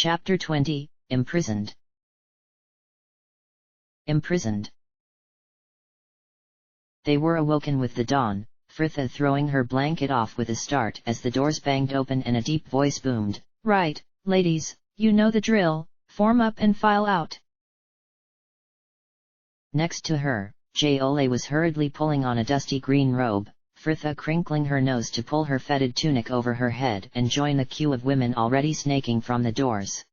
Chapter 20, Imprisoned. Imprisoned. They were awoken with the dawn, Fritha throwing her blanket off with a start as the doors banged open and a deep voice boomed, "Right, ladies, you know the drill, form up and file out." Next to her, Jole was hurriedly pulling on a dusty green robe, Fritha crinkling her nose to pull her fetid tunic over her head and join the queue of women already snaking from the doors.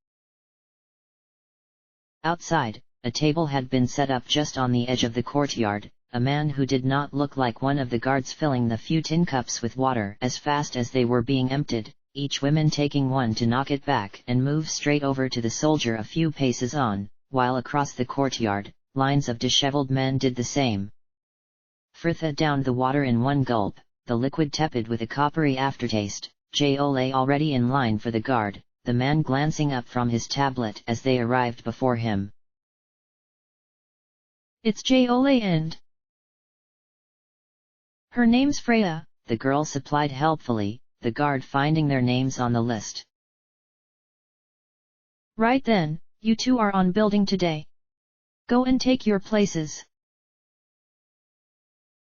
Outside, a table had been set up just on the edge of the courtyard, a man who did not look like one of the guards filling the few tin cups with water as fast as they were being emptied, each woman taking one to knock it back and move straight over to the soldier a few paces on, while across the courtyard, lines of disheveled men did the same. Fritha downed the water in one gulp, the liquid tepid with a coppery aftertaste, Jole already in line for the guard, the man glancing up from his tablet as they arrived before him. "It's Jole and her name's Freya," the girl supplied helpfully, the guard finding their names on the list. "Right then, you two are on building today. Go and take your places."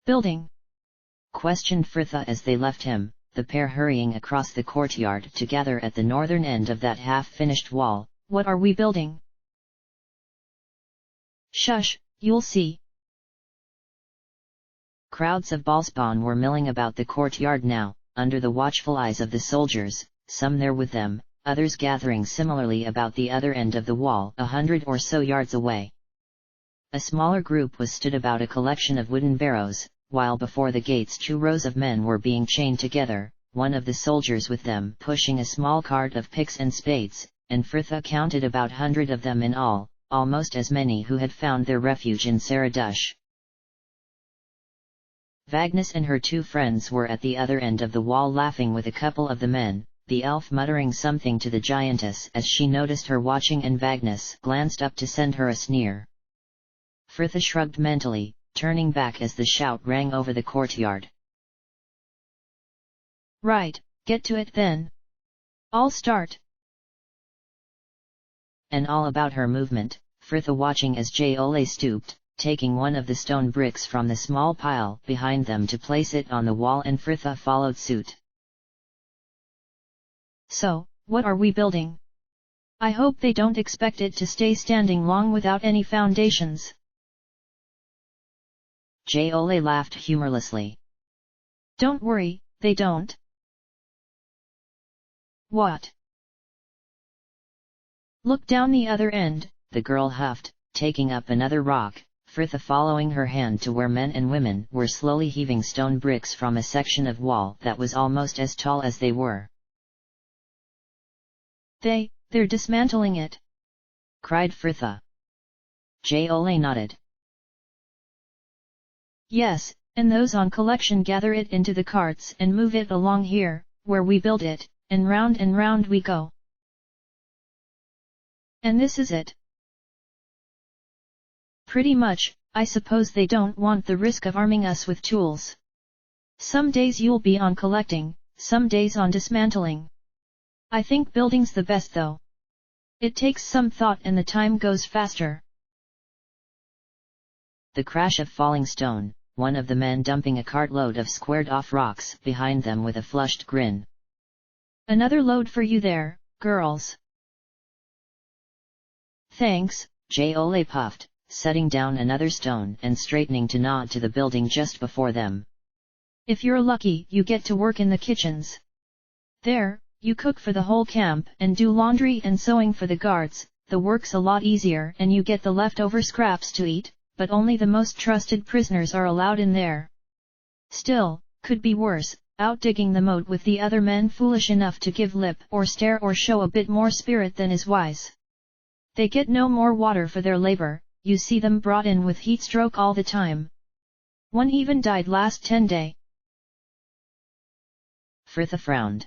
"Building?" questioned Fritha as they left him, the pair hurrying across the courtyard to gather at the northern end of that half-finished wall. "What are we building?" "Shush, you'll see." Crowds of ballspawn were milling about the courtyard now, under the watchful eyes of the soldiers, some there with them, others gathering similarly about the other end of the wall 100 or so yards away. A smaller group was stood about a collection of wooden barrows, while before the gates 2 rows of men were being chained together, one of the soldiers with them pushing a small cart of picks and spades, and Fritha counted about 100 of them in all, almost as many who had found their refuge in Saradush. Vagnus and her 2 friends were at the other end of the wall laughing with a couple of the men, the elf muttering something to the giantess as she noticed her watching and Vagnus glanced up to send her a sneer. Fritha shrugged mentally, turning back as the shout rang over the courtyard. "Right, get to it then. I'll start." And all about her movement, Fritha watching as Jole stooped, taking one of the stone bricks from the small pile behind them to place it on the wall, and Fritha followed suit. "So, what are we building? I hope they don't expect it to stay standing long without any foundations." Jole laughed humorlessly. "Don't worry, they don't." "What?" "Look down the other end," the girl huffed, taking up another rock, Fritha following her hand to where men and women were slowly heaving stone bricks from a section of wall that was almost as tall as they were. They're dismantling it," cried Fritha. Jole nodded. "Yes, and those on collection gather it into the carts and move it along here, where we build it, and round we go. And this is it." "Pretty much, I suppose they don't want the risk of arming us with tools. Some days you'll be on collecting, some days on dismantling. I think building's the best though. It takes some thought and the time goes faster." The crash of falling stone, one of the men dumping a cartload of squared-off rocks behind them with a flushed grin. "Another load for you there, girls." "Thanks," Jole puffed, setting down another stone and straightening to nod to the building just before them. "If you're lucky you get to work in the kitchens. There, you cook for the whole camp and do laundry and sewing for the guards, the work's a lot easier and you get the leftover scraps to eat, but only the most trusted prisoners are allowed in there. Still, could be worse, out digging the moat with the other men foolish enough to give lip or stare or show a bit more spirit than is wise. They get no more water for their labor, you see them brought in with heat stroke all the time. One even died last 10 day. Fritha frowned.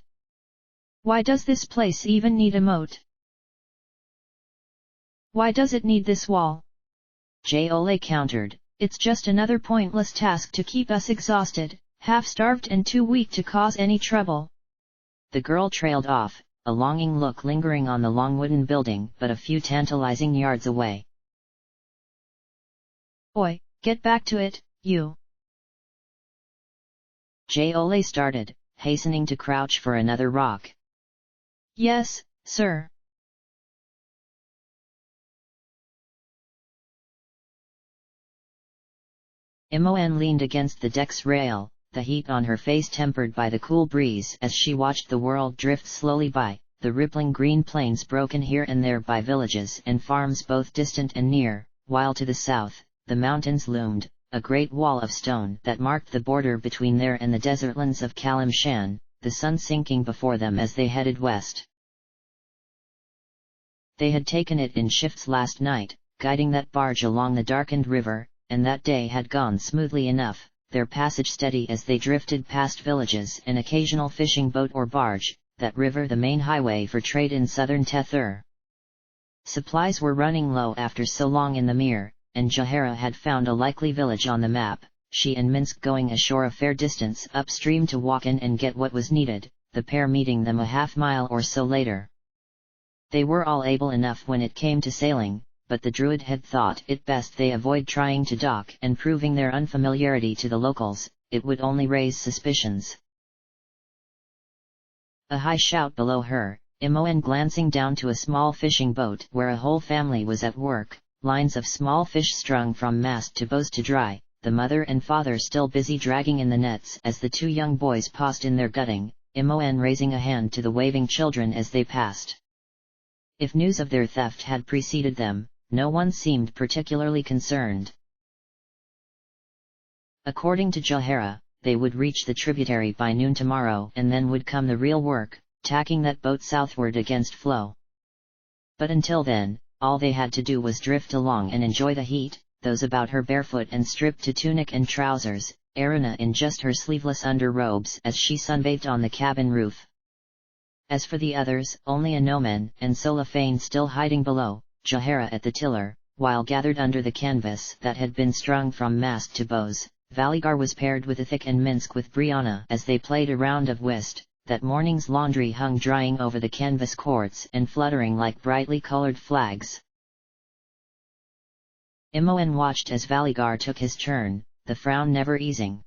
"Why does this place even need a moat? Why does it need this wall?" Jole countered. "It's just another pointless task to keep us exhausted, half-starved and too weak to cause any trouble." The girl trailed off, a longing look lingering on the long wooden building but a few tantalizing yards away. "Oi, get back to it, you!" Jole started, hastening to crouch for another rock. "Yes, sir." Imoen leaned against the deck's rail, the heat on her face tempered by the cool breeze as she watched the world drift slowly by, the rippling green plains broken here and there by villages and farms both distant and near, while to the south, the mountains loomed, a great wall of stone that marked the border between there and the desertlands of Kalimshan, the sun sinking before them as they headed west. They had taken it in shifts last night, guiding that barge along the darkened river, and that day had gone smoothly enough, their passage steady as they drifted past villages and occasional fishing boat or barge, that river the main highway for trade in southern Tethur. Supplies were running low after so long in the Mere, and Jahara had found a likely village on the map, she and Minsk going ashore a fair distance upstream to walk in and get what was needed, the pair meeting them a half-mile or so later. They were all able enough when it came to sailing, but the druid had thought it best they avoid trying to dock and proving their unfamiliarity to the locals, it would only raise suspicions. A high shout below her, Imoen glancing down to a small fishing boat where a whole family was at work, lines of small fish strung from mast to bows to dry, the mother and father still busy dragging in the nets as the two young boys paused in their gutting, Imoen raising a hand to the waving children as they passed. If news of their theft had preceded them, no one seemed particularly concerned. According to Jahara, they would reach the tributary by noon tomorrow and then would come the real work, tacking that boat southward against flow. But until then, all they had to do was drift along and enjoy the heat, those about her barefoot and stripped to tunic and trousers, Erina in just her sleeveless underrobes as she sunbathed on the cabin roof. As for the others, only Anomen and Solafane still hiding below, Jahara at the tiller, while gathered under the canvas that had been strung from mast to bows, Valigar was paired with Ithik and Minsk with Brianna as they played a round of whist. That morning's laundry hung drying over the canvas cords and fluttering like brightly colored flags. Imoen watched as Valigar took his turn, the frown never easing.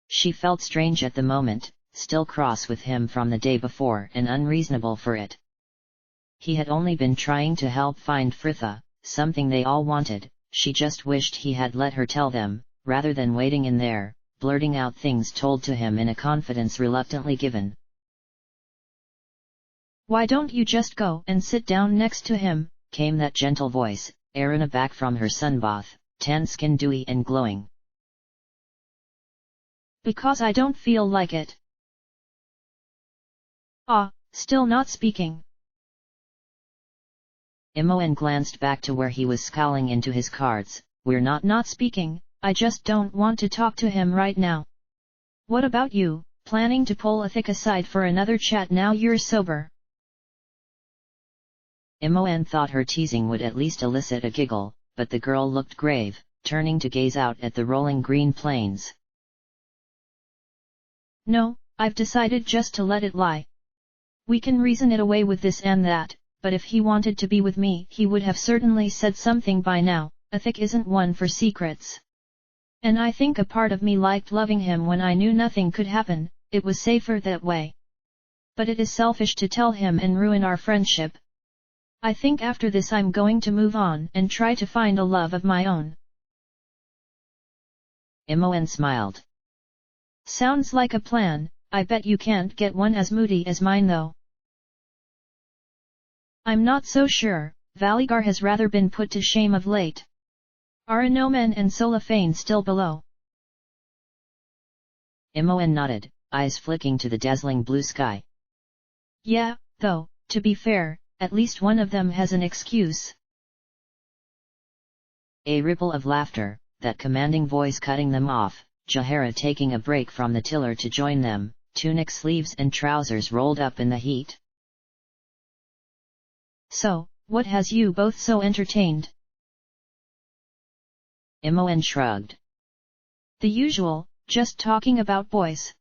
She felt strange at the moment, still cross with him from the day before and unreasonable for it. He had only been trying to help find Fritha, something they all wanted, she just wished he had let her tell them, rather than waiting in there, blurting out things told to him in a confidence reluctantly given. "Why don't you just go and sit down next to him?" came that gentle voice, Erina back from her sunbath, tan skin dewy and glowing. "Because I don't feel like it." "Ah, still not speaking." Imoen glanced back to where he was scowling into his cards. "We're not speaking, I just don't want to talk to him right now." "What about you, planning to pull Ithik aside for another chat now you're sober?" Imoen thought her teasing would at least elicit a giggle, but the girl looked grave, turning to gaze out at the rolling green plains. "No, I've decided just to let it lie. We can reason it away with this and that, but if he wanted to be with me he would have certainly said something by now. Ithik isn't one for secrets. And I think a part of me liked loving him when I knew nothing could happen, it was safer that way. But it is selfish to tell him and ruin our friendship. I think after this I'm going to move on and try to find a love of my own." Imoen smiled. "Sounds like a plan, I bet you can't get one as moody as mine though." "I'm not so sure, Valigar has rather been put to shame of late. Are Anomen and Solafane still below?" Imoen nodded, eyes flicking to the dazzling blue sky. "Yeah, though, to be fair, at least one of them has an excuse." A ripple of laughter, that commanding voice cutting them off, Jahara taking a break from the tiller to join them, tunic sleeves and trousers rolled up in the heat. "So, what has you both so entertained?" Imoen shrugged. "The usual, just talking about boys."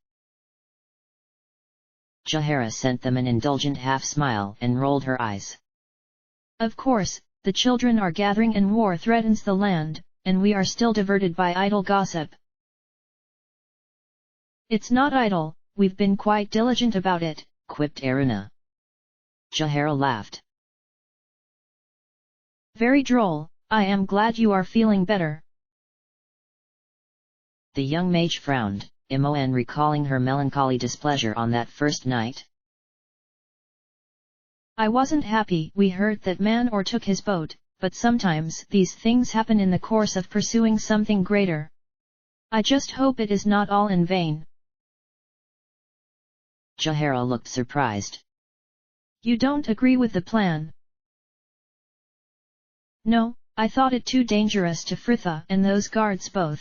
Jahara sent them an indulgent half-smile and rolled her eyes. Of course, the children are gathering and war threatens the land, and we are still diverted by idle gossip. It's not idle, we've been quite diligent about it, quipped Aruna. Jahara laughed. Very droll, I am glad you are feeling better. The young mage frowned, Imoen recalling her melancholy displeasure on that first night. I wasn't happy we heard that man or took his boat, but sometimes these things happen in the course of pursuing something greater. I just hope it is not all in vain. Jahara looked surprised. You don't agree with the plan? No, I thought it too dangerous to Fritha and those guards both.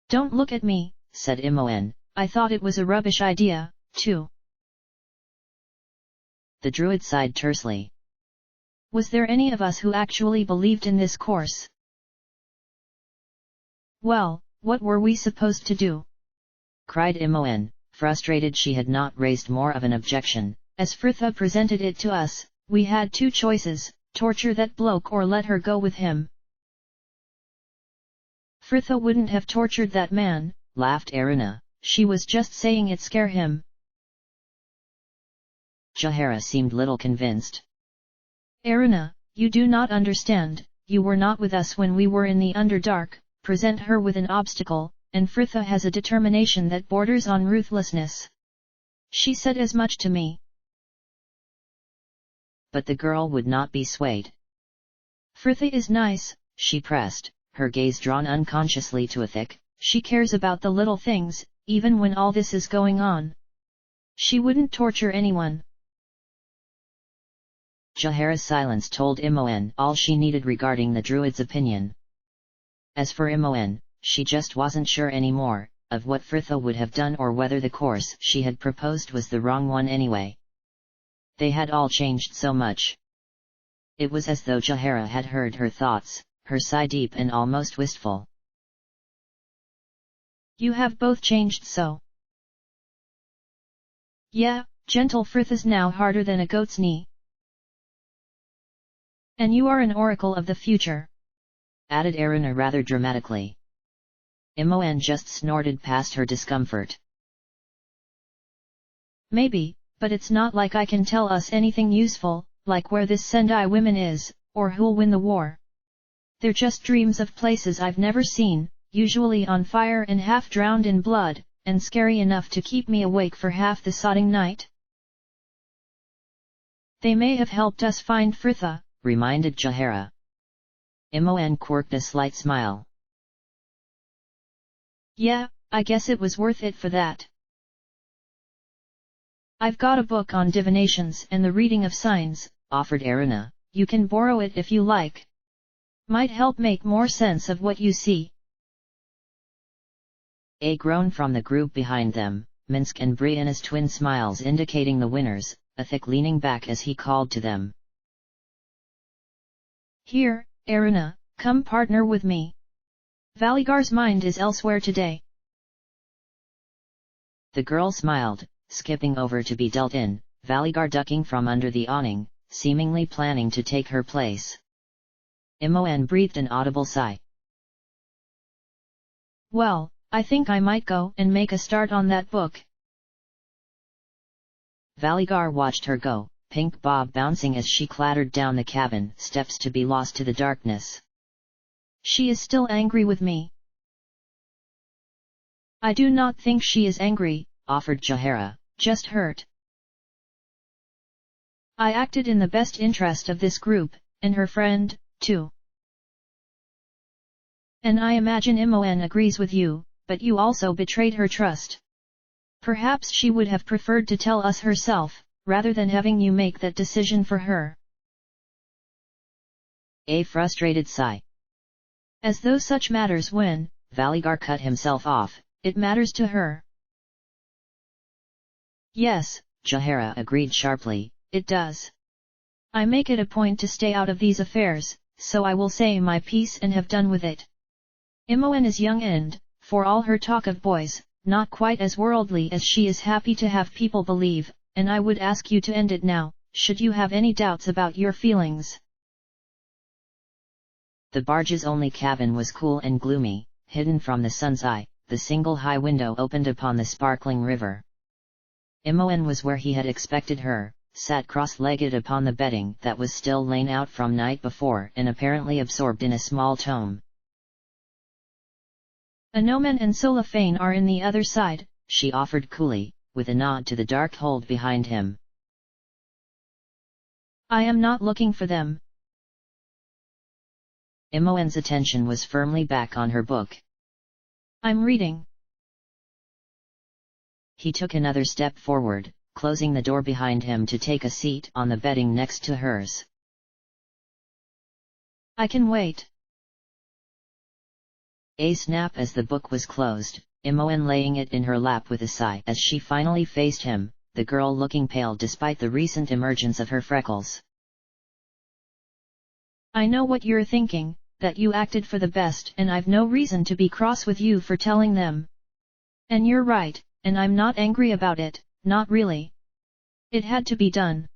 Don't look at me, said Imoen, I thought it was a rubbish idea, too. The druid sighed tersely. Was there any of us who actually believed in this course? Well, what were we supposed to do? cried Imoen, frustrated she had not raised more of an objection. As Fritha presented it to us, we had two choices, torture that bloke or let her go with him. Fritha wouldn't have tortured that man, laughed Aruna. She was just saying it scare him. Jahara seemed little convinced. Aruna, you do not understand, you were not with us when we were in the Underdark, present her with an obstacle, and Fritha has a determination that borders on ruthlessness. She said as much to me. But the girl would not be swayed. Fritha is nice, she pressed, her gaze drawn unconsciously to Ithik. She cares about the little things, even when all this is going on. She wouldn't torture anyone. Jahara's silence told Imoen all she needed regarding the druid's opinion. As for Imoen, she just wasn't sure anymore, of what Fritha would have done or whether the course she had proposed was the wrong one anyway. They had all changed so much. It was as though Jahara had heard her thoughts, her sigh deep and almost wistful. You have both changed so. Yeah, gentle Fritha's now harder than a goat's knee. And you are an oracle of the future, added Aruna rather dramatically. Imoen just snorted past her discomfort. Maybe, but it's not like I can tell us anything useful, like where this Sendai woman is, or who'll win the war. They're just dreams of places I've never seen, usually on fire and half drowned in blood, and scary enough to keep me awake for half the sodding night. They may have helped us find Fritha, reminded Jahara. Imoen quirked a slight smile. Yeah, I guess it was worth it for that. I've got a book on divinations and the reading of signs, offered Aruna. You can borrow it if you like. Might help make more sense of what you see. A groan from the group behind them, Minsk and Brianna's twin smiles indicating the winners, Ithik leaning back as he called to them. Here, Aruna, come partner with me. Valigar's mind is elsewhere today. The girl smiled, skipping over to be dealt in, Valigar ducking from under the awning, seemingly planning to take her place. Imoen breathed an audible sigh. Well, I think I might go and make a start on that book. Valigar watched her go, pink bob bouncing as she clattered down the cabin steps to be lost to the darkness. She is still angry with me. I do not think she is angry, offered Jahara, just hurt. I acted in the best interest of this group, and her friend, too. And I imagine Imoen agrees with you, but you also betrayed her trust. Perhaps she would have preferred to tell us herself, rather than having you make that decision for her. A frustrated sigh. As though such matters when, Valigar cut himself off, it matters to her. Yes, Jahara agreed sharply, it does. I make it a point to stay out of these affairs, so I will say my piece and have done with it. Imoen is young and, for all her talk of boys, not quite as worldly as she is happy to have people believe, and I would ask you to end it now, should you have any doubts about your feelings. The barge's only cabin was cool and gloomy, hidden from the sun's eye. The single high window opened upon the sparkling river. Imoen was where he had expected her, sat cross-legged upon the bedding that was still lain out from night before and apparently absorbed in a small tome. Anomen and Solafane are in the other side, she offered coolly, with a nod to the dark hold behind him. I am not looking for them. Imoen's attention was firmly back on her book. I'm reading. He took another step forward, closing the door behind him to take a seat on the bedding next to hers. I can wait. A snap as the book was closed, Imoen laying it in her lap with a sigh as she finally faced him, the girl looking pale despite the recent emergence of her freckles. I know what you're thinking, that you acted for the best and I've no reason to be cross with you for telling them. And you're right, and I'm not angry about it, not really. It had to be done.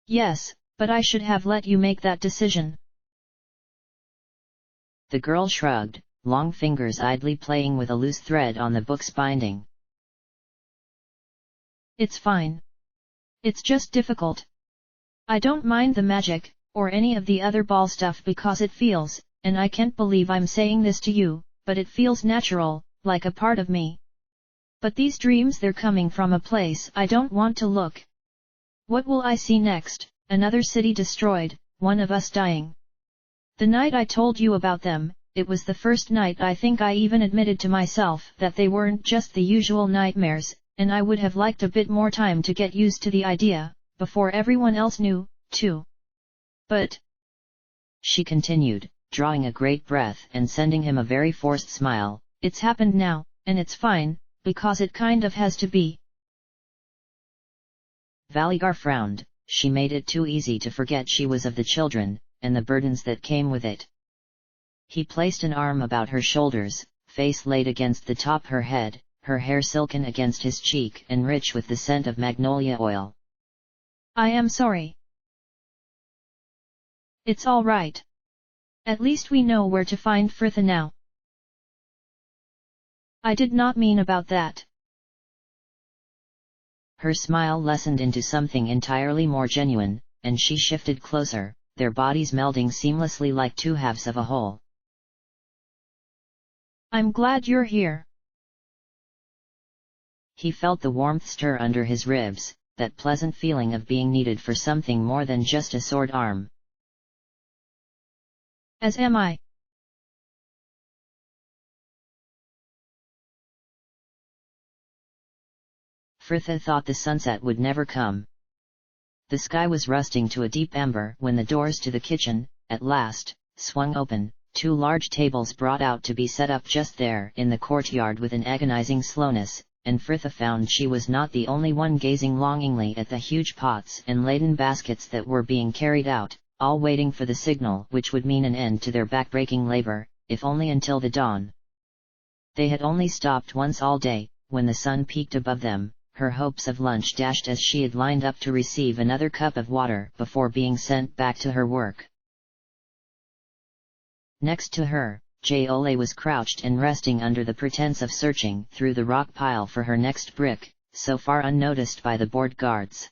Yes, but I should have let you make that decision. The girl shrugged, long fingers idly playing with a loose thread on the book's binding. It's fine. It's just difficult. I don't mind the magic, or any of the other ball stuff because it feels, and I can't believe I'm saying this to you, but it feels natural, like a part of me. But these dreams, they're coming from a place I don't want to look. What will I see next? Another city destroyed, one of us dying. The night I told you about them, it was the first night I think I even admitted to myself that they weren't just the usual nightmares, and I would have liked a bit more time to get used to the idea, before everyone else knew, too. But, she continued, drawing a great breath and sending him a very forced smile, it's happened now, and it's fine, because it kind of has to be. Valigar frowned, she made it too easy to forget she was of the children, and the burdens that came with it. He placed an arm about her shoulders, face laid against the top her head, her hair silken against his cheek and rich with the scent of magnolia oil. I am sorry. It's all right. At least we know where to find Fritha now. I did not mean about that. Her smile lessened into something entirely more genuine, and she shifted closer, their bodies melding seamlessly like two halves of a whole. I'm glad you're here. He felt the warmth stir under his ribs, that pleasant feeling of being needed for something more than just a sword arm. As am I. Fritha thought the sunset would never come. The sky was rusting to a deep amber when the doors to the kitchen, at last, swung open, two large tables brought out to be set up just there in the courtyard with an agonizing slowness, and Fritha found she was not the only one gazing longingly at the huge pots and laden baskets that were being carried out, all waiting for the signal which would mean an end to their backbreaking labor, if only until the dawn. They had only stopped once all day, when the sun peaked above them, her hopes of lunch dashed as she had lined up to receive another cup of water before being sent back to her work. Next to her, Jayole was crouched and resting under the pretense of searching through the rock pile for her next brick, so far unnoticed by the board guards.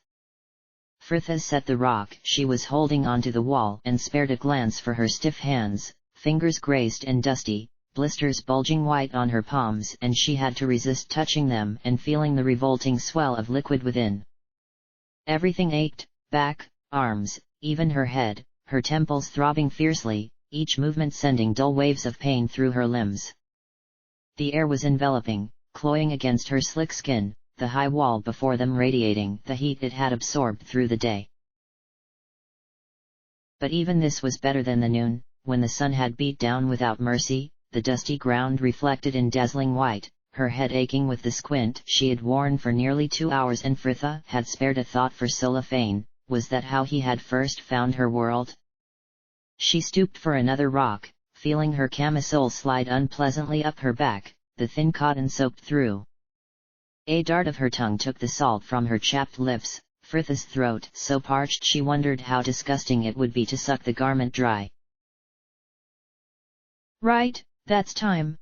Fritha set the rock she was holding onto the wall and spared a glance for her stiff hands, fingers grazed and dusty, blisters bulging white on her palms, and she had to resist touching them and feeling the revolting swell of liquid within. Everything ached, back, arms, even her head, her temples throbbing fiercely, each movement sending dull waves of pain through her limbs. The air was enveloping, cloying against her slick skin, the high wall before them radiating the heat it had absorbed through the day. But even this was better than the noon, when the sun had beat down without mercy, the dusty ground reflected in dazzling white, her head aching with the squint she had worn for nearly 2 hours, and Fritha had spared a thought for Solafane. Was that how he had first found her world? She stooped for another rock, feeling her camisole slide unpleasantly up her back, the thin cotton soaked through. A dart of her tongue took the salt from her chapped lips, Frith's throat so parched she wondered how disgusting it would be to suck the garment dry. "Right, that's time!"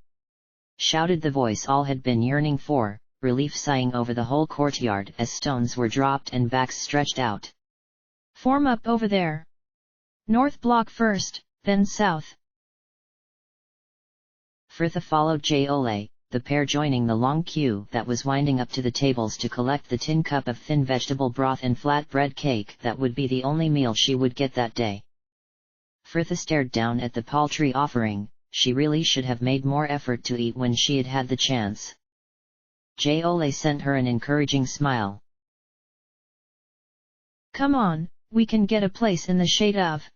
shouted the voice all had been yearning for, relief sighing over the whole courtyard as stones were dropped and backs stretched out. "Form up over there! North block first, then south." Fritha followed Jole, the pair joining the long queue that was winding up to the tables to collect the tin cup of thin vegetable broth and flat bread cake that would be the only meal she would get that day. Fritha stared down at the paltry offering. She really should have made more effort to eat when she had had the chance. Jole sent her an encouraging smile. "Come on, we can get a place in the shade of."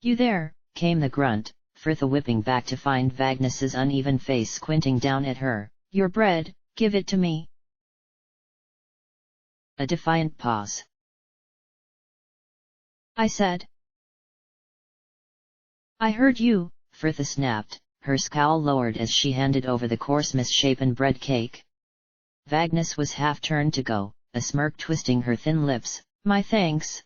"You there," came the grunt, Fritha whipping back to find Vagnus's uneven face squinting down at her. "Your bread, give it to me." A defiant pause. "I said." "I heard you," Fritha snapped, her scowl lowered as she handed over the coarse misshapen bread cake. Vagnus was half turned to go, a smirk twisting her thin lips. "My thanks."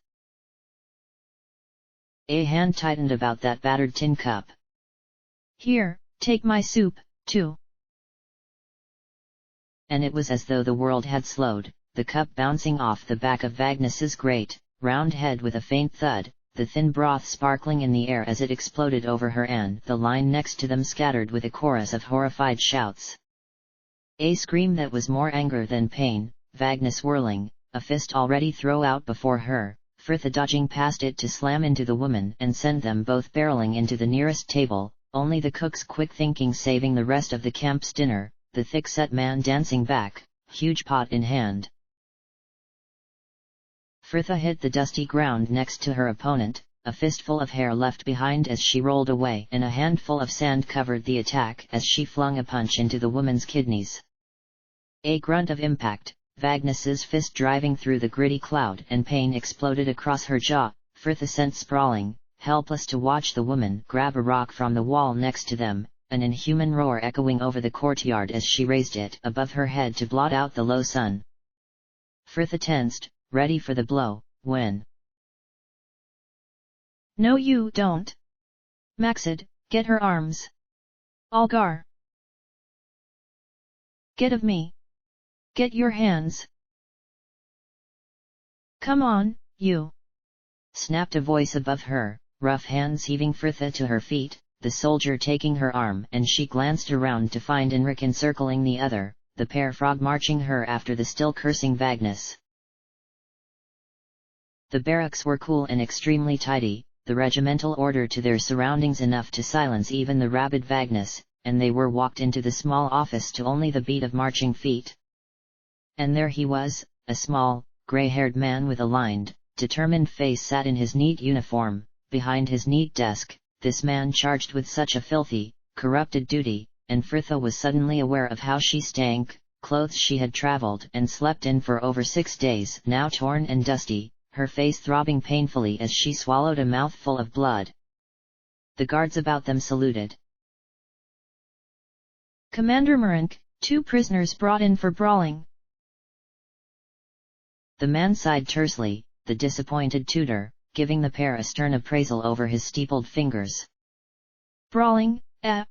A hand tightened about that battered tin cup. "Here, take my soup, too." And it was as though the world had slowed, the cup bouncing off the back of Vagnus's great, round head with a faint thud, the thin broth sparkling in the air as it exploded over her and the line next to them scattered with a chorus of horrified shouts. A scream that was more anger than pain, Vagnus whirling, a fist already thrown out before her, Fritha dodging past it to slam into the woman and send them both barreling into the nearest table, only the cook's quick thinking saving the rest of the camp's dinner, the thick-set man dancing back, huge pot in hand. Fritha hit the dusty ground next to her opponent, a fistful of hair left behind as she rolled away and a handful of sand covered the attack as she flung a punch into the woman's kidneys. A grunt of impact, Vagnus's fist driving through the gritty cloud and pain exploded across her jaw, Fritha sent sprawling, helpless to watch the woman grab a rock from the wall next to them, an inhuman roar echoing over the courtyard as she raised it above her head to blot out the low sun. Fritha tensed, ready for the blow, when... "No you don't! Maxid, get her arms! Algar! Get of me! Get your hands! Come on, you!" snapped a voice above her, rough hands heaving Fritha to her feet, the soldier taking her arm and she glanced around to find Enric encircling the other, the pair frog marching her after the still cursing Vagnus. The barracks were cool and extremely tidy, the regimental order to their surroundings enough to silence even the rabid Vagnus, and they were walked into the small office to only the beat of marching feet. And there he was, a small, grey-haired man with a lined, determined face sat in his neat uniform, behind his neat desk, this man charged with such a filthy, corrupted duty, and Fritha was suddenly aware of how she stank, clothes she had travelled and slept in for over 6 days now torn and dusty, her face throbbing painfully as she swallowed a mouthful of blood. The guards about them saluted. "Commander Marank, 2 prisoners brought in for brawling." The man sighed tersely, the disappointed tutor, giving the pair a stern appraisal over his steepled fingers. "Brawling, eh?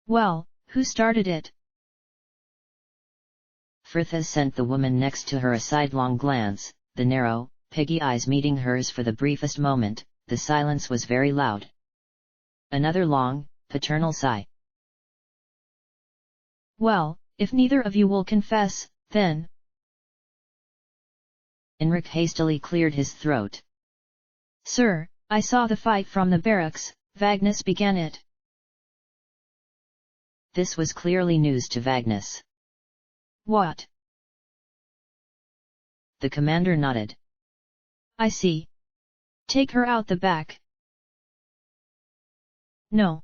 Well, who started it?" Fritha sent the woman next to her a sidelong glance, the narrow, piggy eyes meeting hers for the briefest moment. The silence was very loud. Another long, paternal sigh. "Well, if neither of you will confess, then..." Enric hastily cleared his throat. "Sir, I saw the fight from the barracks, Vagnus began it." This was clearly news to Vagnus. "What?" The commander nodded. "I see. Take her out the back." "No!"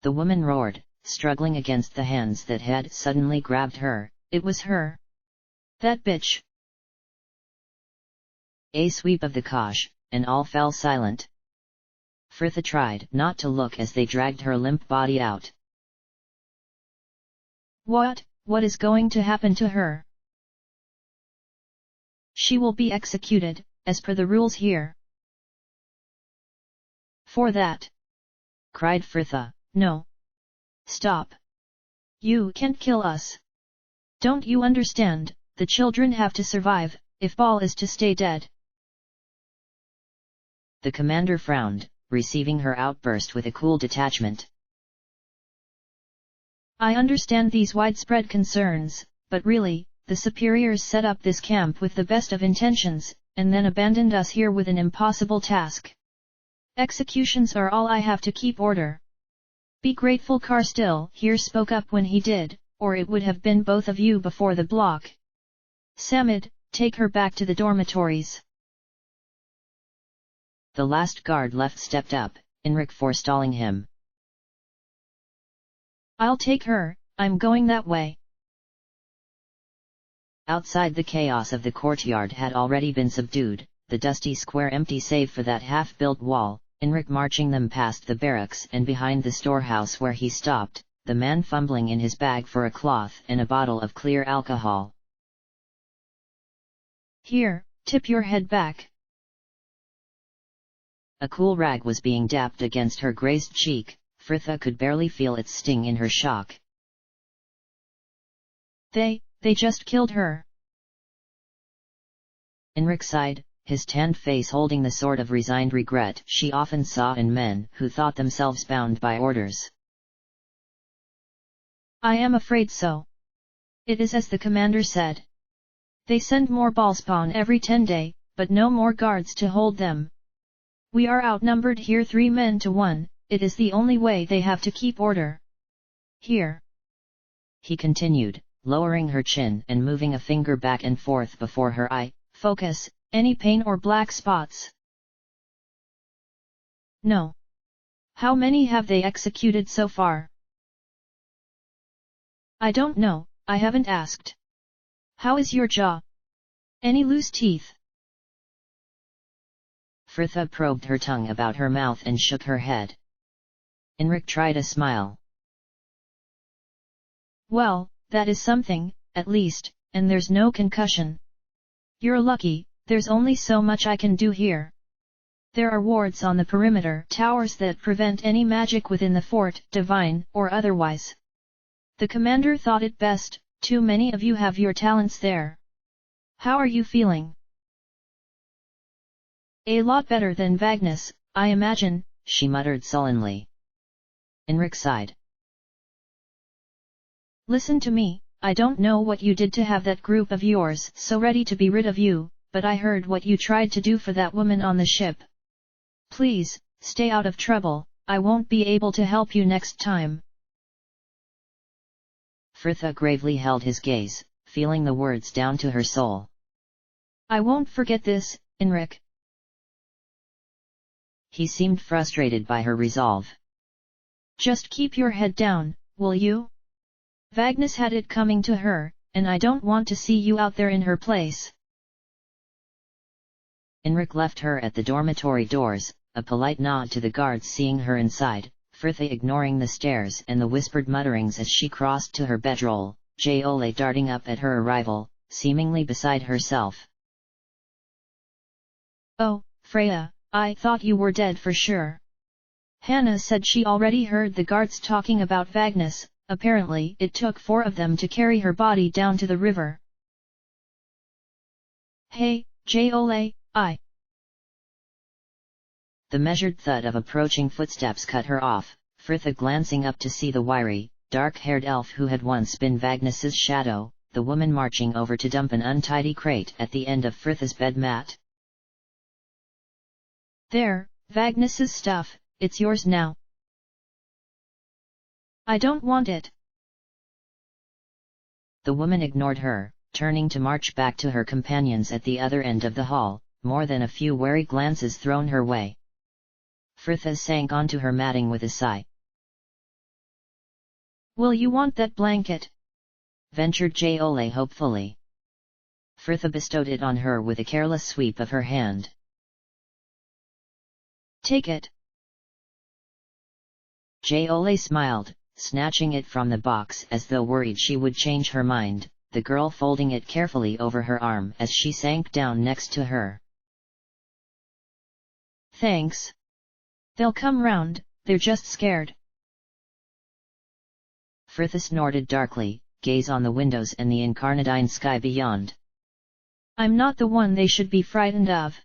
the woman roared, struggling against the hands that had suddenly grabbed her. "It was her. That bitch." A sweep of the cosh, and all fell silent. Fritha tried not to look as they dragged her limp body out. What is going to happen to her? She will be executed, as per the rules here. For that, cried Fritha. No. Stop. You can't kill us. Don't you understand, the children have to survive, if Bal is to stay dead. The commander frowned, receiving her outburst with a cool detachment. I understand these widespread concerns, but really, the superiors set up this camp with the best of intentions, and then abandoned us here with an impossible task. Executions are all I have to keep order. Be grateful Karstil here spoke up when he did, or it would have been both of you before the block. Samid, take her back to the dormitories. The last guard left stepped up, Enric forestalling him. I'll take her, I'm going that way. Outside the chaos of the courtyard had already been subdued, the dusty square empty save for that half-built wall, Enric marching them past the barracks and behind the storehouse where he stopped, the man fumbling in his bag for a cloth and a bottle of clear alcohol. Here, tip your head back. A cool rag was being dapped against her grazed cheek, Fritha could barely feel its sting in her shock. They just killed her. Enric sighed, his tanned face holding the sort of resigned regret she often saw in men who thought themselves bound by orders. I am afraid so. It is as the commander said. They send more ballspawn every 10 days, but no more guards to hold them. We are outnumbered here 3 men to 1, it is the only way they have to keep order. Here, he continued, lowering her chin and moving a finger back and forth before her eye. Focus, any pain or black spots? No. How many have they executed so far? I don't know, I haven't asked. How is your jaw? Any loose teeth? Fritha probed her tongue about her mouth and shook her head. Enric tried a smile. Well, that is something, at least, and there's no concussion. You're lucky, there's only so much I can do here. There are wards on the perimeter towers that prevent any magic within the fort, divine or otherwise. The commander thought it best, too many of you have your talents there. How are you feeling? A lot better than Vagnus, I imagine, she muttered sullenly. Enric sighed. Listen to me, I don't know what you did to have that group of yours so ready to be rid of you, but I heard what you tried to do for that woman on the ship. Please, stay out of trouble, I won't be able to help you next time. Fritha gravely held his gaze, feeling the words down to her soul. I won't forget this, Enric. He seemed frustrated by her resolve. Just keep your head down, will you? Vagnus had it coming to her, and I don't want to see you out there in her place. Enric left her at the dormitory doors, a polite nod to the guards seeing her inside, Fritha ignoring the stares and the whispered mutterings as she crossed to her bedroll, Jole darting up at her arrival, seemingly beside herself. Oh, Freya, I thought you were dead for sure. Hannah said she already heard the guards talking about Vagnus. Apparently it took 4 of them to carry her body down to the river. Hey, Jole, I. The measured thud of approaching footsteps cut her off, Fritha glancing up to see the wiry, dark-haired elf who had once been Vagnus's shadow, the woman marching over to dump an untidy crate at the end of Fritha's bed mat. There, Vagnus's stuff, it's yours now. I don't want it. The woman ignored her, turning to march back to her companions at the other end of the hall, more than a few wary glances thrown her way. Fritha sank onto her matting with a sigh. Will you want that blanket? Ventured Jole hopefully. Fritha bestowed it on her with a careless sweep of her hand. Take it. Jole smiled, snatching it from the box as though worried she would change her mind, the girl folding it carefully over her arm as she sank down next to her. Thanks. They'll come round, they're just scared. Fritha snorted darkly, gaze on the windows and the incarnadine sky beyond. I'm not the one they should be frightened of.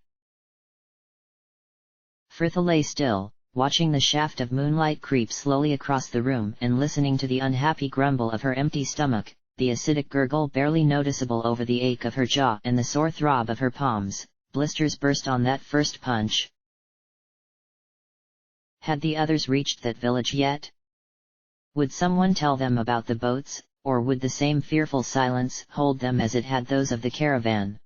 Fritha lay still, watching the shaft of moonlight creep slowly across the room and listening to the unhappy grumble of her empty stomach, the acidic gurgle barely noticeable over the ache of her jaw and the sore throb of her palms. Blisters burst on that first punch. Had the others reached that village yet? Would someone tell them about the boats, or would the same fearful silence hold them as it had those of the caravan?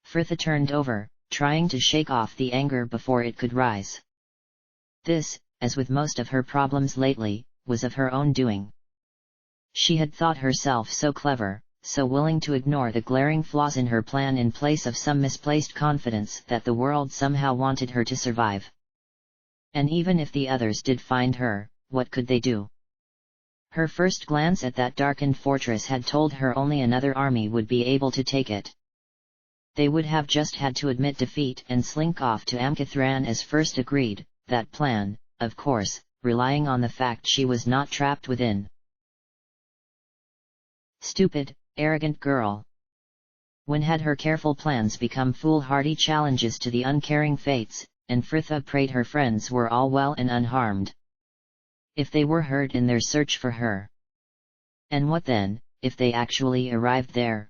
Fritha turned over, trying to shake off the anger before it could rise. This, as with most of her problems lately, was of her own doing. She had thought herself so clever, so willing to ignore the glaring flaws in her plan in place of some misplaced confidence that the world somehow wanted her to survive. And even if the others did find her, what could they do? Her first glance at that darkened fortress had told her only another army would be able to take it. They would have just had to admit defeat and slink off to Amkithran as first agreed, that plan, of course, relying on the fact she was not trapped within. Stupid, arrogant girl. When had her careful plans become foolhardy challenges to the uncaring fates, and Fritha prayed her friends were all well and unharmed. If they were heard in their search for her. And what then, if they actually arrived there?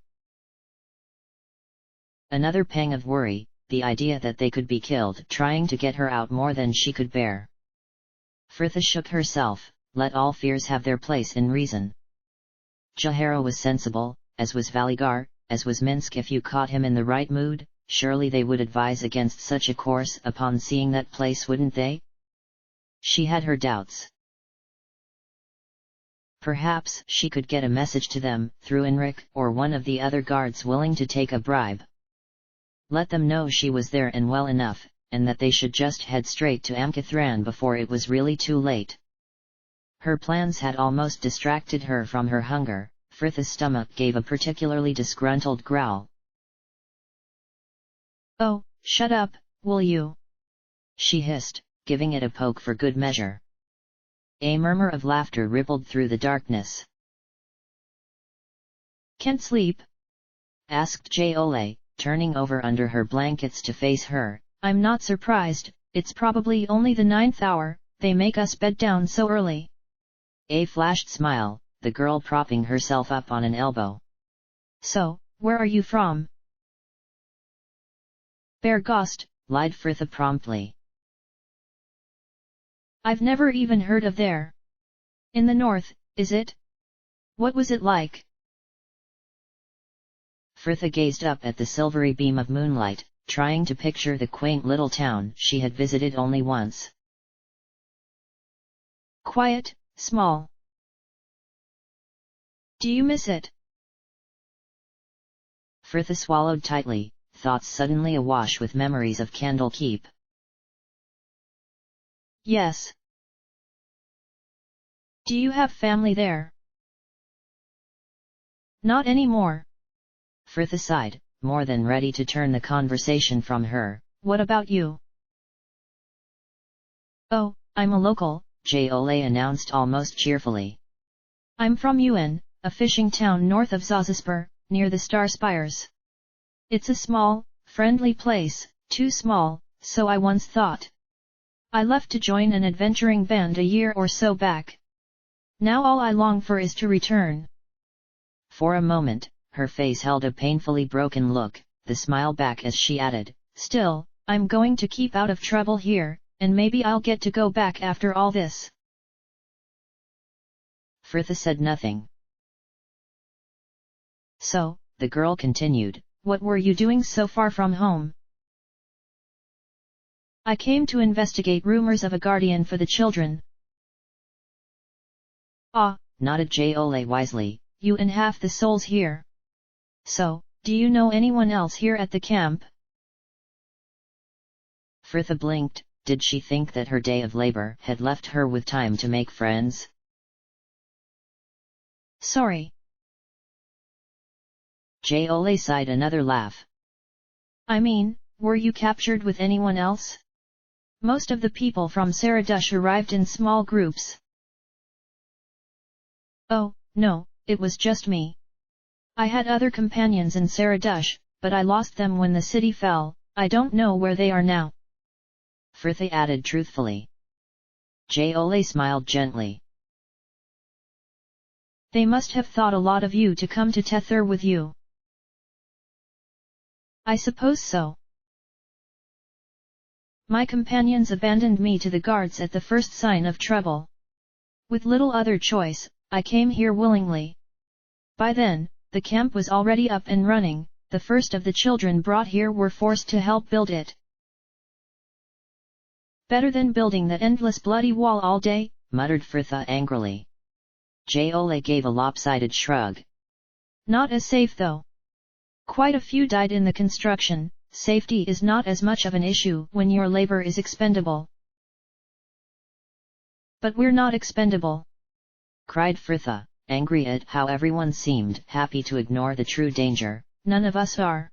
Another pang of worry, the idea that they could be killed trying to get her out more than she could bear. Fritha shook herself, let all fears have their place in reason. Jahara was sensible, as was Valigar, as was Minsk. If you caught him in the right mood, surely they would advise against such a course upon seeing that place, wouldn't they? She had her doubts. Perhaps she could get a message to them, through Enric or one of the other guards willing to take a bribe. Let them know she was there and well enough, and that they should just head straight to Amkithran before it was really too late. Her plans had almost distracted her from her hunger. Fritha's stomach gave a particularly disgruntled growl. Oh, shut up, will you? She hissed, giving it a poke for good measure. A murmur of laughter rippled through the darkness. Can't sleep? Asked Jole, turning over under her blankets to face her. I'm not surprised, it's probably only the 9th hour, they make us bed down so early. A flashed smile, the girl propping herself up on an elbow. So, where are you from? Bergost, lied Fritha promptly. I've never even heard of there. In the north, is it? What was it like? Fritha gazed up at the silvery beam of moonlight, trying to picture the quaint little town she had visited only once. Quiet, small. Do you miss it? Fritha swallowed tightly, thoughts suddenly awash with memories of Candlekeep. Yes. Do you have family there? Not anymore. Fritha sighed, more than ready to turn the conversation from her. What about you? Oh, I'm a local, Jole announced almost cheerfully. I'm from Yuen, a fishing town north of Zazispur, near the Star Spires. It's a small, friendly place, too small, so I once thought. I left to join an adventuring band a year or so back. Now all I long for is to return. For a moment, her face held a painfully broken look, the smile back as she added, still, I'm going to keep out of trouble here, and maybe I'll get to go back after all this. Fritha said nothing. So, the girl continued, what were you doing so far from home? I came to investigate rumors of a guardian for the children. Ah, nodded Jole wisely, you and half the souls here. So, do you know anyone else here at the camp? Fritha blinked, Did she think that her day of labor had left her with time to make friends? Sorry. Jole sighed another laugh. I mean, were you captured with anyone else? Most of the people from Saradush arrived in small groups. Oh, no, it was just me. I had other companions in Saradush, but I lost them when the city fell. I don't know where they are now. Fritha added truthfully. Jole smiled gently. They must have thought a lot of you to come to Tether with you. I suppose so. My companions abandoned me to the guards at the first sign of trouble. With little other choice, I came here willingly. By then, the camp was already up and running. The first of the children brought here were forced to help build it. Better than building that endless bloody wall all day, muttered Fritha angrily. Jole gave a lopsided shrug. Not as safe though. Quite a few died in the construction. Safety is not as much of an issue when your labor is expendable. But we're not expendable, cried Fritha, angry at how everyone seemed happy to ignore the true danger. None of us are.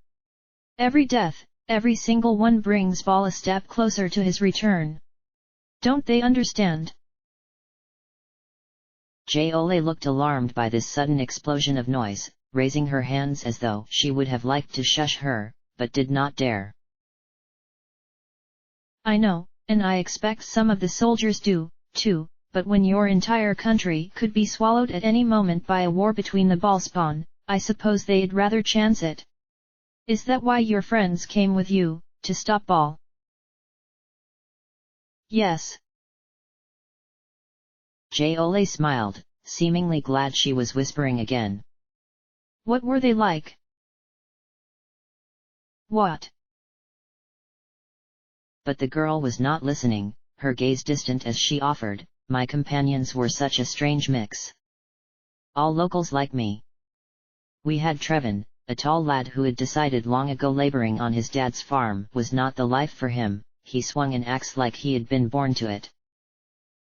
Every death, every single one brings Bal a step closer to his return. Don't they understand? Jole looked alarmed by this sudden explosion of noise, raising her hands as though she would have liked to shush her, but did not dare. I know, and I expect some of the soldiers do, too, but when your entire country could be swallowed at any moment by a war between the Balspawn, I suppose they'd rather chance it. Is that why your friends came with you, to stop Bal? Yes. Jole smiled, seemingly glad she was whispering again. What were they like? What? But the girl was not listening, her gaze distant as she offered, my companions were such a strange mix. All locals like me. We had Trevin, a tall lad who had decided long ago laboring on his dad's farm was not the life for him. He swung an axe like he had been born to it.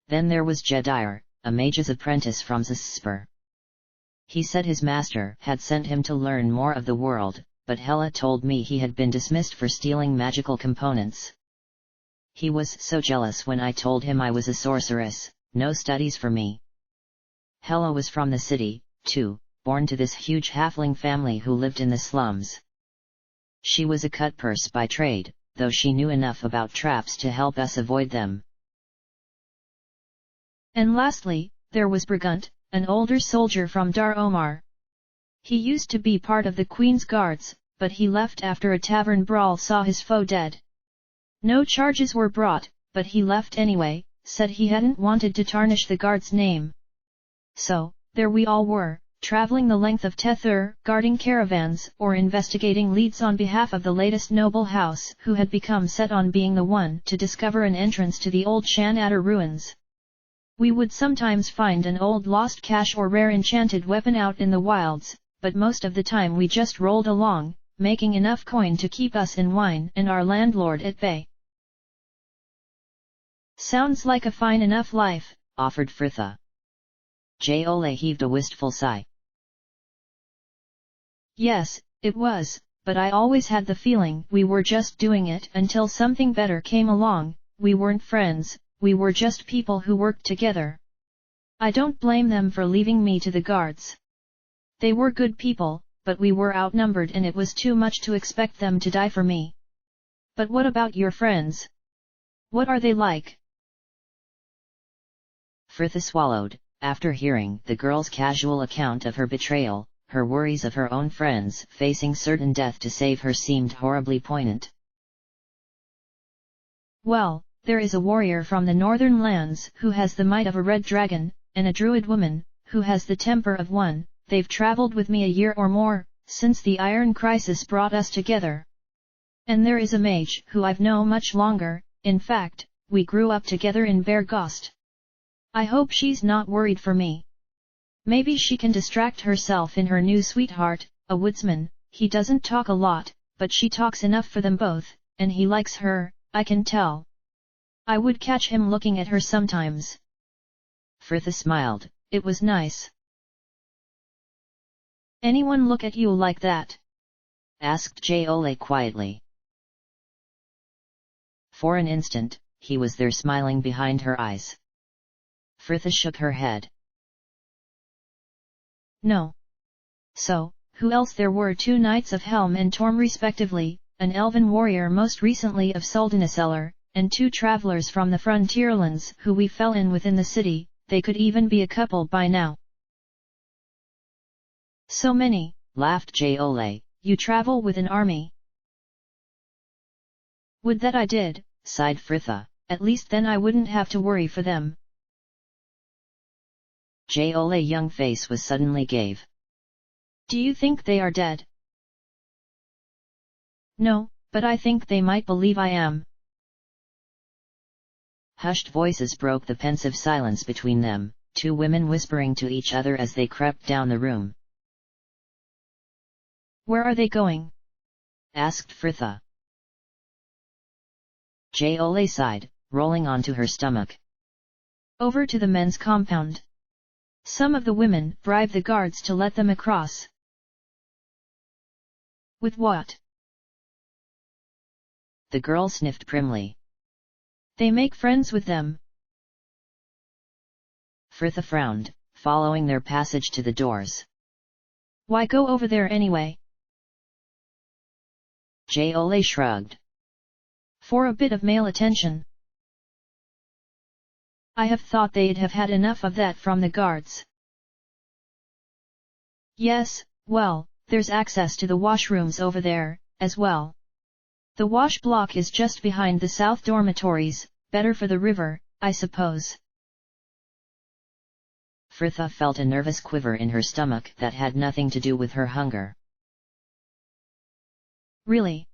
Then there was Jedire, a mage's apprentice from Zspur. He said his master had sent him to learn more of the world, but Hela told me he had been dismissed for stealing magical components. He was so jealous when I told him I was a sorceress. No studies for me. Hela was from the city, too, born to this huge halfling family who lived in the slums. She was a cutpurse by trade, though she knew enough about traps to help us avoid them. And lastly, there was Brigunt, an older soldier from Dar Omar. He used to be part of the Queen's Guards, but he left after a tavern brawl saw his foe dead. No charges were brought, but he left anyway, said he hadn't wanted to tarnish the guard's name. So, there we all were, traveling the length of Tether, guarding caravans or investigating leads on behalf of the latest noble house who had become set on being the one to discover an entrance to the old Shanadar ruins. We would sometimes find an old lost cache or rare enchanted weapon out in the wilds, but most of the time we just rolled along, making enough coin to keep us in wine and our landlord at bay. Sounds like a fine enough life, offered Fritha. Jole heaved a wistful sigh. Yes, it was, but I always had the feeling we were just doing it until something better came along. We weren't friends, we were just people who worked together. I don't blame them for leaving me to the guards. They were good people, but we were outnumbered and it was too much to expect them to die for me. But what about your friends? What are they like? Fritha swallowed, after hearing the girl's casual account of her betrayal. Her worries of her own friends facing certain death to save her seemed horribly poignant. Well, there is a warrior from the northern lands who has the might of a red dragon, and a druid woman, who has the temper of one. They've traveled with me a year or more, since the Iron Crisis brought us together. And there is a mage who I've known much longer, in fact, we grew up together in Bergost. I hope she's not worried for me. Maybe she can distract herself in her new sweetheart, a woodsman. He doesn't talk a lot, but she talks enough for them both, and he likes her, I can tell. I would catch him looking at her sometimes. Fritha smiled. It was nice. Anyone look at you like that? Asked Jole quietly. For an instant, he was there smiling behind her eyes. Fritha shook her head. No. So, who else? There were 2 knights of Helm and Torm respectively, an elven warrior most recently of Suldaneseller, and 2 travelers from the frontierlands who we fell in with in the city. They could even be a couple by now. So many, laughed Jole. You travel with an army? Would that I did, sighed Fritha. At least then I wouldn't have to worry for them. Jole's young face was suddenly grave. Do you think they are dead? No, but I think they might believe I am. Hushed voices broke the pensive silence between them, 2 women whispering to each other as they crept down the room. Where are they going? Asked Fritha. Jole sighed, rolling onto her stomach. Over to the men's compound. Some of the women bribe the guards to let them across. With what? The girl sniffed primly. They make friends with them. Fritha frowned, following their passage to the doors. Why go over there anyway? Jole shrugged. For a bit of male attention. I have thought they'd have had enough of that from the guards. Yes, well, there's access to the washrooms over there, as well. The wash block is just behind the south dormitories, better for the river, I suppose. Fritha felt a nervous quiver in her stomach that had nothing to do with her hunger. Really?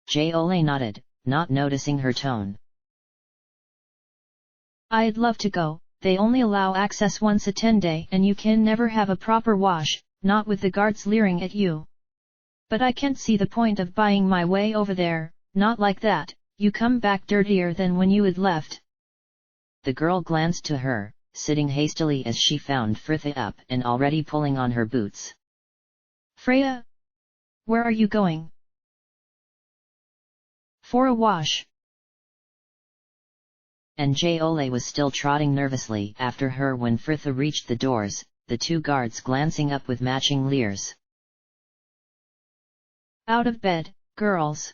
Jole nodded, not noticing her tone. I'd love to go. They only allow access once a 10-day and you can never have a proper wash, not with the guards leering at you. But I can't see the point of buying my way over there, not like that, you come back dirtier than when you had left. The girl glanced to her, sitting hastily as she found Fritha up and already pulling on her boots. Freya? Where are you going? For a wash. And Jole was still trotting nervously after her when Fritha reached the doors, the 2 guards glancing up with matching leers. Out of bed, girls.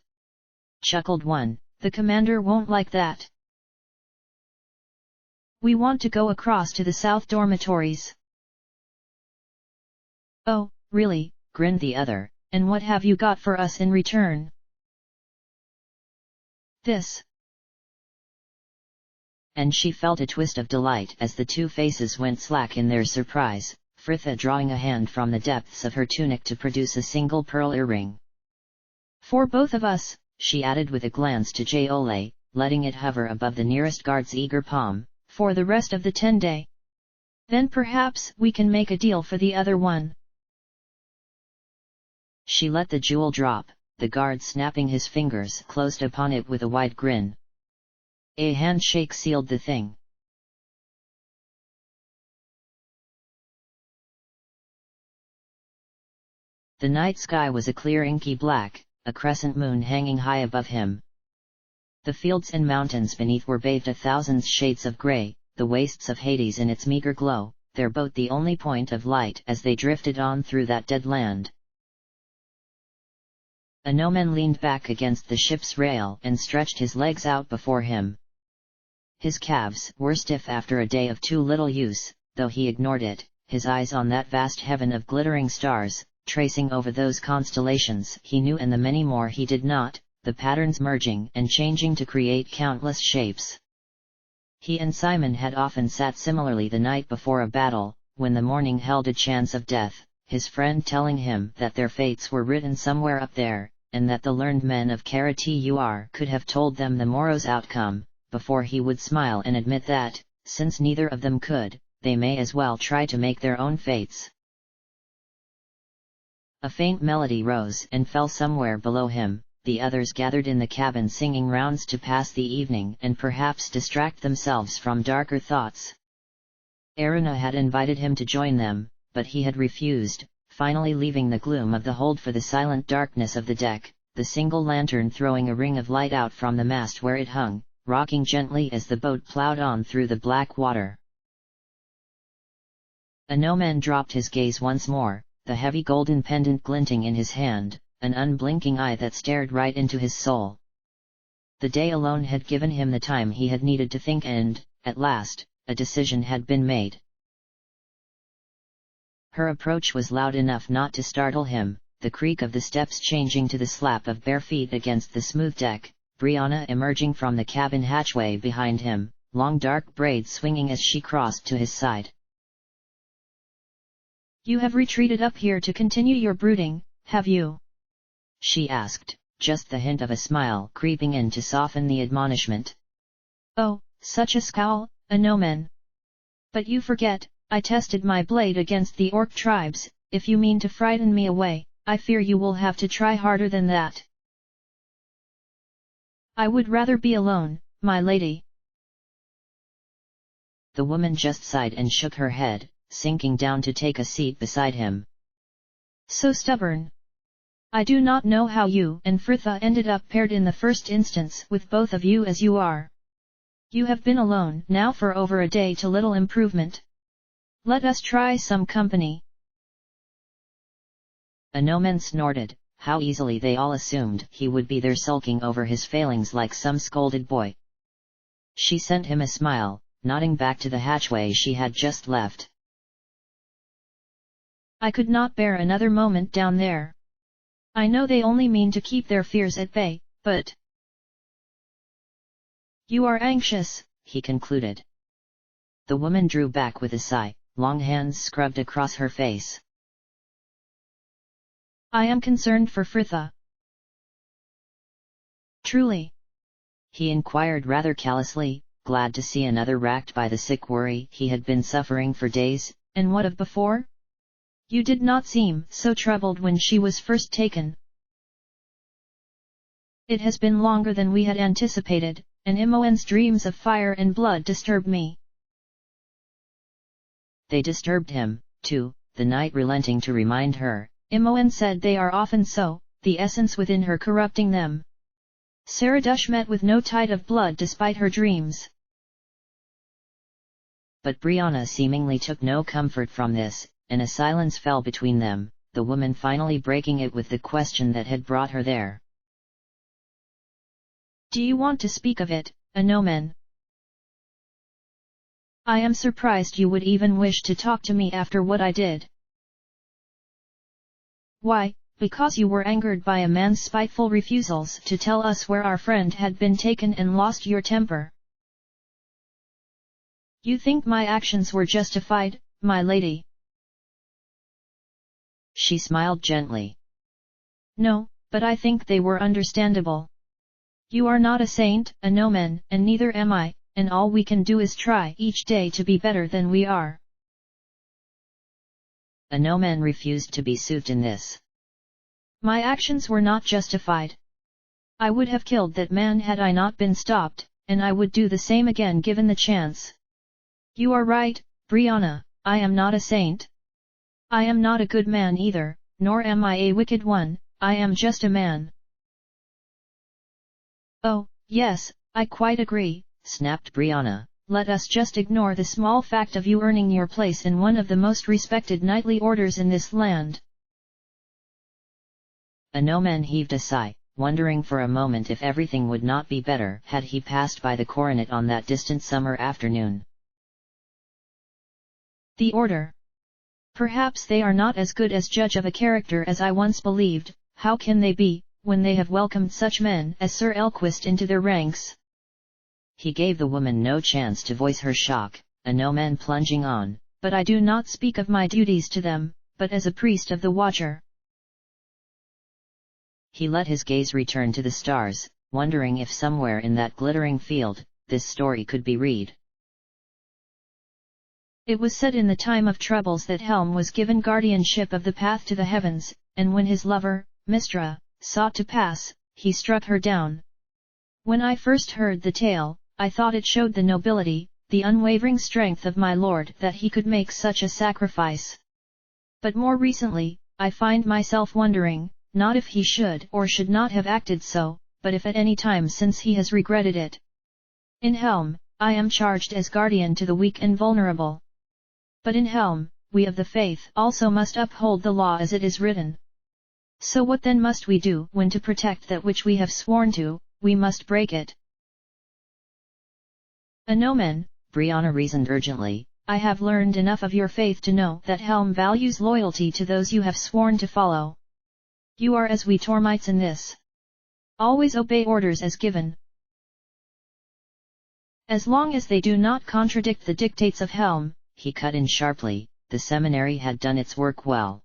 Chuckled one. The commander won't like that. We want to go across to the south dormitories. Oh, really? Grinned the other. And what have you got for us in return? This. And she felt a twist of delight as the 2 faces went slack in their surprise, Fritha drawing a hand from the depths of her tunic to produce a single pearl earring. For both of us, she added with a glance to Jole, letting it hover above the nearest guard's eager palm. For the rest of the 10-day. Then perhaps we can make a deal for the other one. She let the jewel drop, the guard snapping his fingers closed upon it with a wide grin. A handshake sealed the thing. The night sky was a clear inky black, a crescent moon hanging high above him. The fields and mountains beneath were bathed 1,000 shades of grey, the wastes of Hades in its meager glow, their boat the only point of light as they drifted on through that dead land. A gnomon leaned back against the ship's rail and stretched his legs out before him. His calves were stiff after a day of too little use, though he ignored it, his eyes on that vast heaven of glittering stars, tracing over those constellations he knew and the many more he did not, the patterns merging and changing to create countless shapes. He and Simon had often sat similarly the night before a battle, when the morning held a chance of death, his friend telling him that their fates were written somewhere up there, and that the learned men of Karatur could have told them the morrow's outcome, before he would smile and admit that, since neither of them could, they may as well try to make their own fates. A faint melody rose and fell somewhere below him, the others gathered in the cabin singing rounds to pass the evening and perhaps distract themselves from darker thoughts. Erina had invited him to join them, but he had refused, finally leaving the gloom of the hold for the silent darkness of the deck, the single lantern throwing a ring of light out from the mast where it hung, rocking gently as the boat plowed on through the black water. Anoman dropped his gaze once more, the heavy golden pendant glinting in his hand, an unblinking eye that stared right into his soul. The day alone had given him the time he had needed to think and, at last, a decision had been made. Her approach was loud enough not to startle him, the creak of the steps changing to the slap of bare feet against the smooth deck, Brianna emerging from the cabin hatchway behind him, long dark braids swinging as she crossed to his side. "You have retreated up here to continue your brooding, have you?" she asked, just the hint of a smile creeping in to soften the admonishment. "Oh, such a scowl, Anoman. But you forget, I tested my blade against the orc tribes. If you mean to frighten me away, I fear you will have to try harder than that." "I would rather be alone, my lady." The woman just sighed and shook her head, sinking down to take a seat beside him. "So stubborn. I do not know how you and Fritha ended up paired in the first instance with both of you as you are. You have been alone now for over a day to little improvement. Let us try some company." Anoman snorted, how easily they all assumed he would be there sulking over his failings like some scolded boy. She sent him a smile, nodding back to the hatchway she had just left. "I could not bear another moment down there. I know they only mean to keep their fears at bay, but—" "You are anxious," he concluded. The woman drew back with a sigh, long hands scrubbed across her face. "I am concerned for Fritha." "Truly?" he inquired rather callously, glad to see another racked by the sick worry he had been suffering for days. "And what of before? You did not seem so troubled when she was first taken." "It has been longer than we had anticipated, and Imoen's dreams of fire and blood disturb me." They disturbed him, too, the night relenting to remind her. Imoen said they are often so, the essence within her corrupting them. Saradush met with no tide of blood despite her dreams. But Brianna seemingly took no comfort from this, and a silence fell between them, the woman finally breaking it with the question that had brought her there. "Do you want to speak of it, Anoman?" "I am surprised you would even wish to talk to me after what I did." "Why, because you were angered by a man's spiteful refusals to tell us where our friend had been taken and lost your temper." "You think my actions were justified, my lady?" She smiled gently. "No, but I think they were understandable. You are not a saint, Anoman, and neither am I, and all we can do is try each day to be better than we are." Anoman refused to be soothed in this. "My actions were not justified. I would have killed that man had I not been stopped, and I would do the same again given the chance. You are right, Brianna, I am not a saint. I am not a good man either, nor am I a wicked one, I am just a man." "Oh, yes, I quite agree," snapped Brianna. "Let us just ignore the small fact of you earning your place in one of the most respected knightly orders in this land." Anoman heaved a sigh, wondering for a moment if everything would not be better had he passed by the coronet on that distant summer afternoon. "The order? Perhaps they are not as good as judge of a character as I once believed. How can they be, when they have welcomed such men as Sir Elquist into their ranks?" He gave the woman no chance to voice her shock, Anoman plunging on. "But I do not speak of my duties to them, but as a priest of the Watcher." He let his gaze return to the stars, wondering if somewhere in that glittering field, this story could be read. "It was said in the time of troubles that Helm was given guardianship of the path to the heavens, and when his lover, Mistra, sought to pass, he struck her down. When I first heard the tale, I thought it showed the nobility, the unwavering strength of my lord that he could make such a sacrifice. But more recently, I find myself wondering, not if he should or should not have acted so, but if at any time since he has regretted it. In Helm, I am charged as guardian to the weak and vulnerable. But in Helm, we of the faith also must uphold the law as it is written. So what then must we do when to protect that which we have sworn to, we must break it? Anomen, Brianna reasoned urgently, I have learned enough of your faith to know that Helm values loyalty to those you have sworn to follow. You are as we Tormites in this. Always obey orders as given. As long as they do not contradict the dictates of Helm, he cut in sharply, the seminary had done its work well.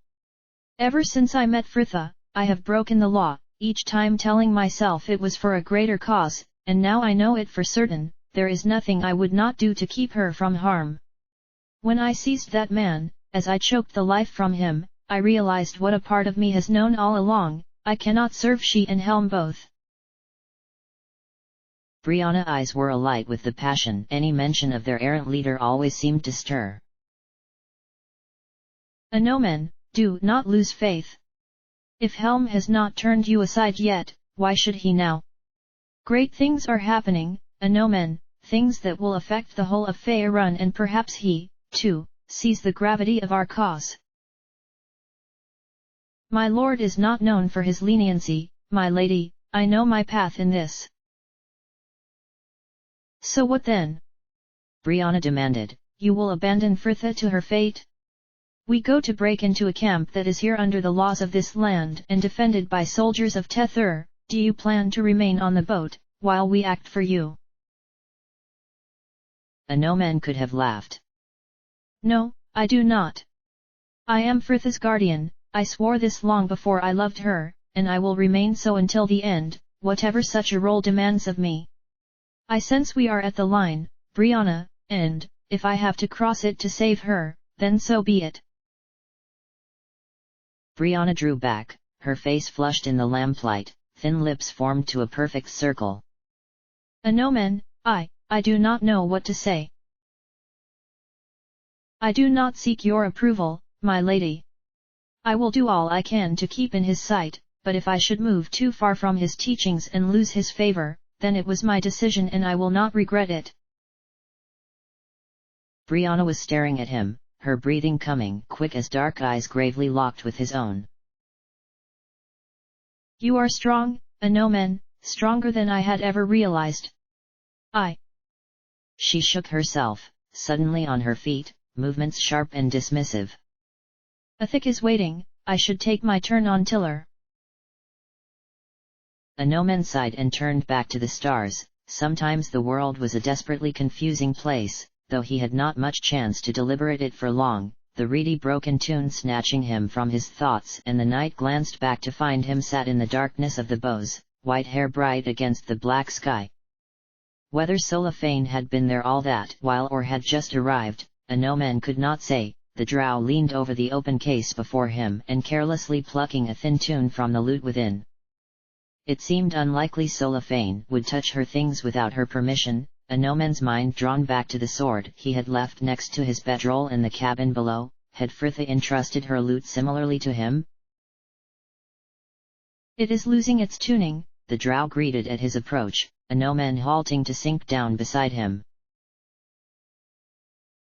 Ever since I met Fritha, I have broken the law, each time telling myself it was for a greater cause, and now I know it for certain, there is nothing I would not do to keep her from harm. When I seized that man, as I choked the life from him, I realized what a part of me has known all along, I cannot serve she and Helm both. Brianna's eyes were alight with the passion any mention of their errant leader always seemed to stir. Anomen, do not lose faith. If Helm has not turned you aside yet, why should he now? Great things are happening, Anomen, things that will affect the whole of Faerun, and perhaps he, too, sees the gravity of our cause. My lord is not known for his leniency, my lady, I know my path in this. So what then? Brianna demanded, you will abandon Fritha to her fate? We go to break into a camp that is here under the laws of this land and defended by soldiers of Tethur. Do you plan to remain on the boat, while we act for you? Anomen could have laughed. No, I do not. I am Fritha's guardian, I swore this long before I loved her, and I will remain so until the end, whatever such a role demands of me. I sense we are at the line, Brianna, and, if I have to cross it to save her, then so be it. Brianna drew back, her face flushed in the lamplight, thin lips formed to a perfect circle. Anomen, I do not know what to say. I do not seek your approval, my lady. I will do all I can to keep in his sight, but if I should move too far from his teachings and lose his favor, then it was my decision and I will not regret it. Brianna was staring at him, her breathing coming quick as dark eyes gravely locked with his own. You are strong, Anomen, stronger than I had ever realized. She shook herself, suddenly on her feet, movements sharp and dismissive. Athik is waiting, I should take my turn on tiller. Anomen sighed and turned back to the stars. Sometimes the world was a desperately confusing place, though he had not much chance to deliberate it for long, the reedy broken tune snatching him from his thoughts, and the night glanced back to find him sat in the darkness of the boughs, white hair bright against the black sky. Whether Solafane had been there all that while or had just arrived, Anomen could not say. The drow leaned over the open case before him and carelessly plucking a thin tune from the lute within. It seemed unlikely Solafane would touch her things without her permission. Anomen's mind drawn back to the sword he had left next to his bedroll in the cabin below. Had Fritha entrusted her lute similarly to him? It is losing its tuning, the drow greeted at his approach, Anomen halting to sink down beside him.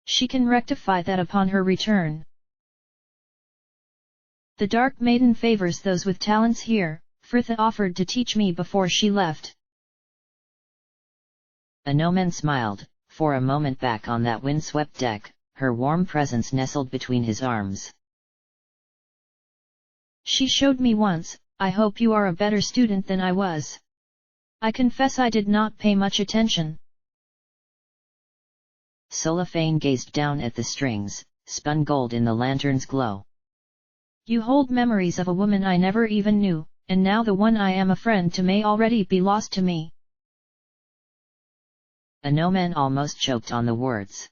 She can rectify that upon her return. The Dark Maiden favors those with talents here, Fritha offered to teach me before she left. Anomen smiled, for a moment back on that windswept deck, her warm presence nestled between his arms. She showed me once, I hope you are a better student than I was. I confess I did not pay much attention. Solafane gazed down at the strings, spun gold in the lantern's glow. You hold memories of a woman I never even knew, and now the one I am a friend to may already be lost to me. Anomen almost choked on the words.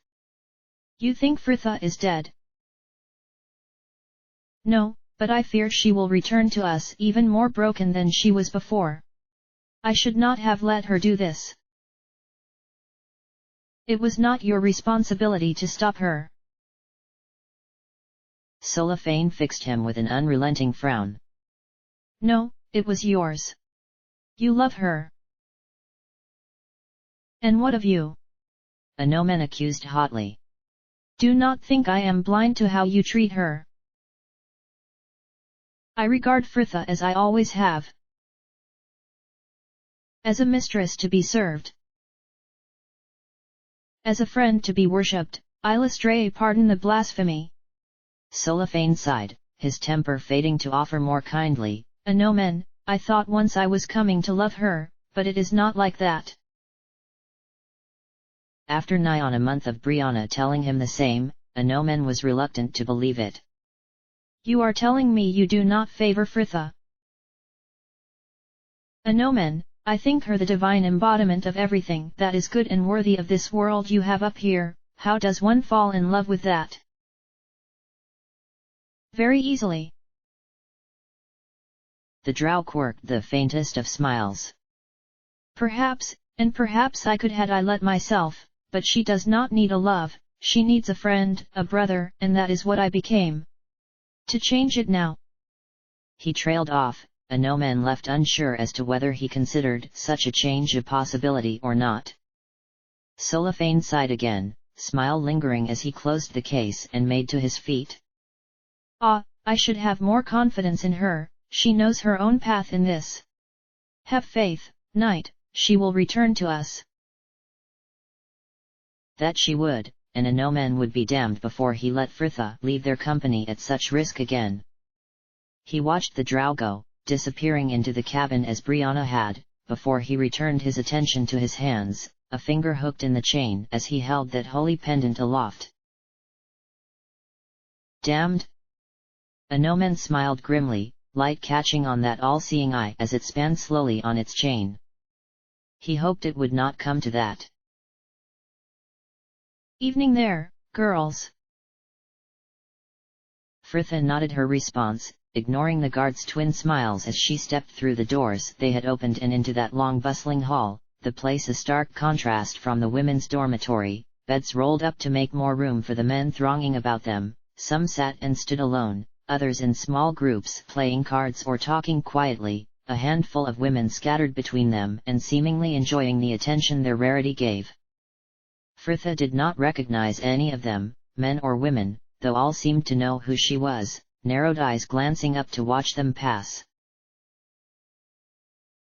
You think Fritha is dead? No, but I fear she will return to us even more broken than she was before. I should not have let her do this. It was not your responsibility to stop her. Cellophane fixed him with an unrelenting frown. No, it was yours. You love her. And what of you? Anomen accused hotly. Do not think I am blind to how you treat her. I regard Fritha as I always have. As a mistress to be served. As a friend to be worshipped, illustre pardon the blasphemy. Cellophane sighed, his temper fading to offer more kindly. Anomen, I thought once I was coming to love her, but it is not like that. After nigh on a month of Brianna telling him the same, Anomen was reluctant to believe it. You are telling me you do not favor Fritha. Anomen, I think her the divine embodiment of everything that is good and worthy of this world you have up here. How does one fall in love with that? Very easily. The drow quirked the faintest of smiles. Perhaps, and perhaps I could had I let myself, but she does not need a love, she needs a friend, a brother, and that is what I became. To change it now. He trailed off, Anomen left unsure as to whether he considered such a change a possibility or not. Cellophane sighed again, smile lingering as he closed the case and made to his feet. Ah, I should have more confidence in her, she knows her own path in this. Have faith, knight, she will return to us. That she would, and Anomen would be damned before he let Fritha leave their company at such risk again. He watched the drow go, disappearing into the cabin as Brianna had, before he returned his attention to his hands, a finger hooked in the chain as he held that holy pendant aloft. Damned? Anomen smiled grimly, light catching on that all-seeing eye as it span slowly on its chain. He hoped it would not come to that. Evening there, girls. Fritha nodded her response, ignoring the guard's twin smiles as she stepped through the doors they had opened and into that long bustling hall, the place a stark contrast from the women's dormitory, beds rolled up to make more room for the men thronging about them, some sat and stood alone, others in small groups playing cards or talking quietly, a handful of women scattered between them and seemingly enjoying the attention their rarity gave. Fritha did not recognize any of them, men or women, though all seemed to know who she was, narrowed eyes glancing up to watch them pass.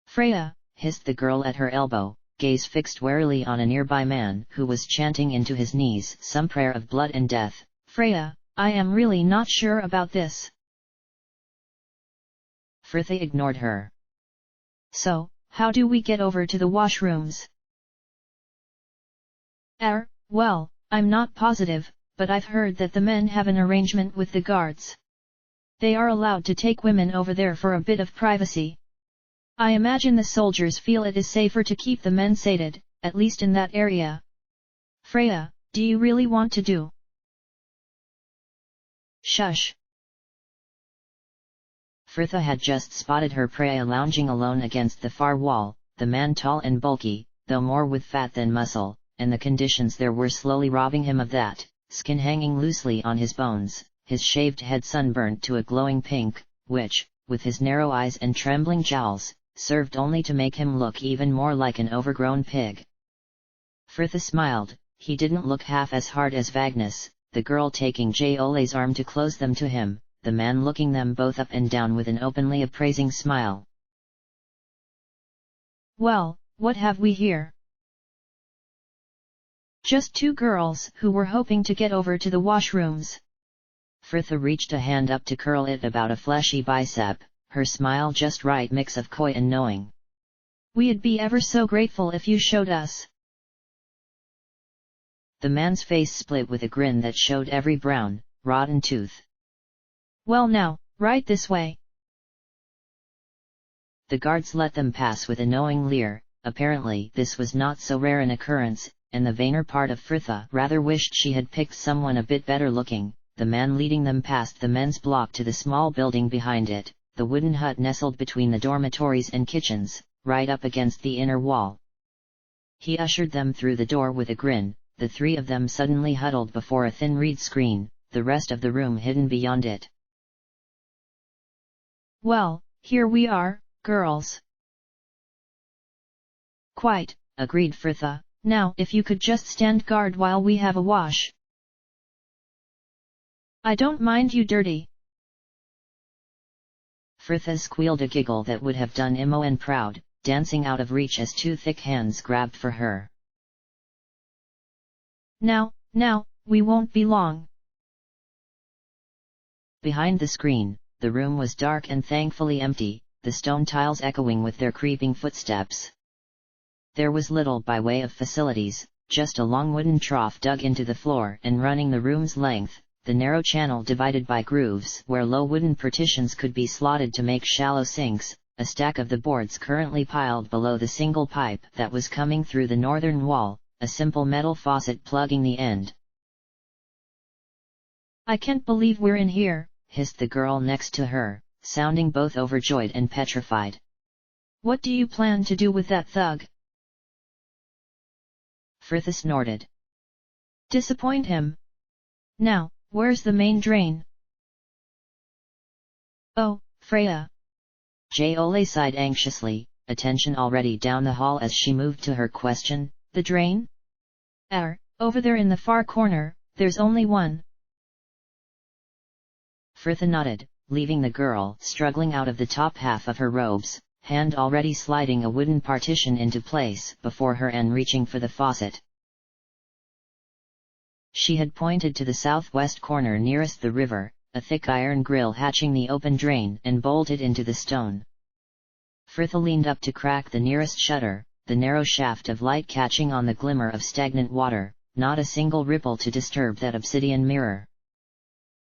Freya, hissed the girl at her elbow, gaze fixed warily on a nearby man who was chanting into his knees some prayer of blood and death. Freya, I am really not sure about this. Fritha ignored her. So, how do we get over to the washrooms? Well, I'm not positive, but I've heard that the men have an arrangement with the guards. They are allowed to take women over there for a bit of privacy. I imagine the soldiers feel it is safer to keep the men sated, at least in that area. Freya, do you really want to do? Shush. Fritha had just spotted her prey lounging alone against the far wall, the man tall and bulky, though more with fat than muscle, and the conditions there were slowly robbing him of that, skin hanging loosely on his bones, his shaved head sunburnt to a glowing pink, which, with his narrow eyes and trembling jowls, served only to make him look even more like an overgrown pig. Fritha smiled, he didn't look half as hard as Vagnus, the girl taking Jola's arm to close them to him, the man looking them both up and down with an openly appraising smile. Well, what have we here? Just two girls who were hoping to get over to the washrooms. Fritha reached a hand up to curl it about a fleshy bicep, her smile just right mix of coy and knowing. We'd be ever so grateful if you showed us. The man's face split with a grin that showed every brown, rotten tooth. Well now, right this way. The guards let them pass with a knowing leer. Apparently this was not so rare an occurrence, and the vainer part of Fritha rather wished she had picked someone a bit better looking. The man leading them past the men's block to the small building behind it, the wooden hut nestled between the dormitories and kitchens, right up against the inner wall. He ushered them through the door with a grin. The three of them suddenly huddled before a thin reed screen, the rest of the room hidden beyond it. Well, here we are, girls. Quite, agreed Fritha. Now if you could just stand guard while we have a wash. I don't mind you dirty. Fritha squealed a giggle that would have done Imoen proud, dancing out of reach as two thick hands grabbed for her. Now, we won't be long. Behind the screen, the room was dark and thankfully empty, the stone tiles echoing with their creeping footsteps. There was little by way of facilities, just a long wooden trough dug into the floor and running the room's length, the narrow channel divided by grooves where low wooden partitions could be slotted to make shallow sinks, a stack of the boards currently piled below the single pipe that was coming through the northern wall, a simple metal faucet plugging the end. I can't believe we're in here, hissed the girl next to her, sounding both overjoyed and petrified. What do you plan to do with that thug? Fritha snorted. Disappoint him. Now, where's the main drain? Oh, Freya. Jole sighed anxiously, attention already down the hall as she moved to her question. The drain? Over there in the far corner, there's only one. Fritha nodded, leaving the girl struggling out of the top half of her robes, hand already sliding a wooden partition into place before her and reaching for the faucet. She had pointed to the southwest corner nearest the river, a thick iron grill hatching the open drain and bolted into the stone. Fritha leaned up to crack the nearest shutter, the narrow shaft of light catching on the glimmer of stagnant water, not a single ripple to disturb that obsidian mirror.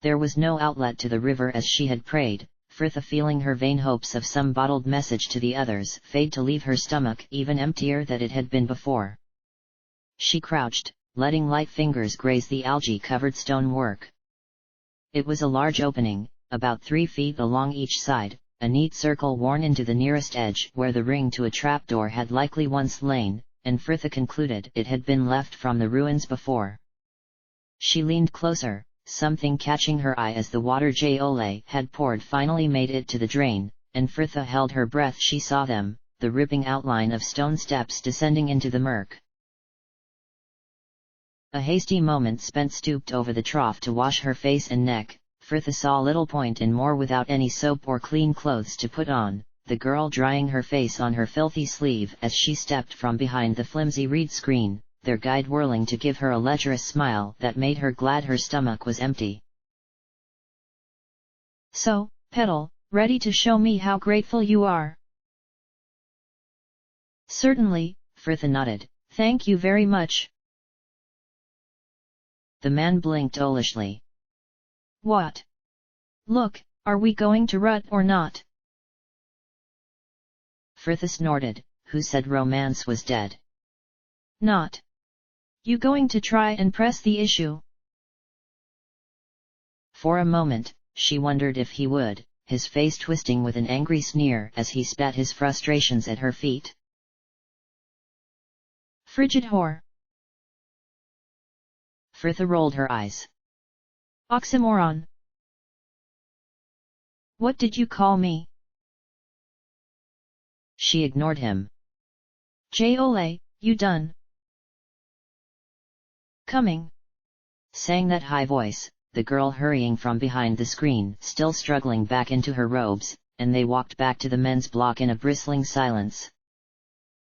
There was no outlet to the river as she had prayed, Fritha feeling her vain hopes of some bottled message to the others fade to leave her stomach even emptier than it had been before. She crouched, letting light fingers graze the algae-covered stonework. It was a large opening, about 3 feet along each side, a neat circle worn into the nearest edge where the ring to a trapdoor had likely once lain, and Fritha concluded it had been left from the ruins before. She leaned closer, something catching her eye as the water Jole had poured finally made it to the drain, and Fritha held her breath. She saw them, the ripping outline of stone steps descending into the murk. A hasty moment spent stooped over the trough to wash her face and neck. Fritha saw little point in more without any soap or clean clothes to put on, the girl drying her face on her filthy sleeve as she stepped from behind the flimsy reed screen, their guide whirling to give her a lecherous smile that made her glad her stomach was empty. So, Petal, ready to show me how grateful you are? Certainly, Fritha nodded. Thank you very much. The man blinked owlishly. What? Look, are we going to rut or not? Fritha snorted. Who said romance was dead? Not. You going to try and press the issue? For a moment, she wondered if he would, his face twisting with an angry sneer as he spat his frustrations at her feet. Frigid whore. Fritha rolled her eyes. Oxymoron. What did you call me? She ignored him. Jole, you done? Coming, sang that high voice, the girl hurrying from behind the screen, still struggling back into her robes, and they walked back to the men's block in a bristling silence.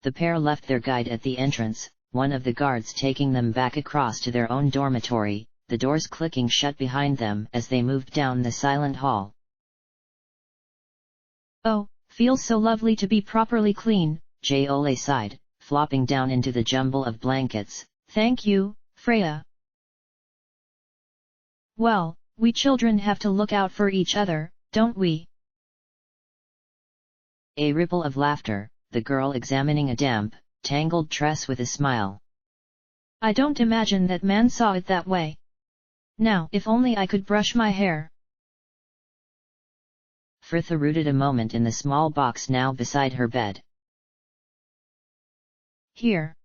The pair left their guide at the entrance, one of the guards taking them back across to their own dormitory, the doors clicking shut behind them as they moved down the silent hall. Oh, feels so lovely to be properly clean, Jole sighed, flopping down into the jumble of blankets. Thank you, Freya. Well, we children have to look out for each other, don't we? A ripple of laughter, the girl examining a damp, tangled tress with a smile. I don't imagine that man saw it that way. Now if only I could brush my hair. Frithha rooted a moment in the small box now beside her bed. Here.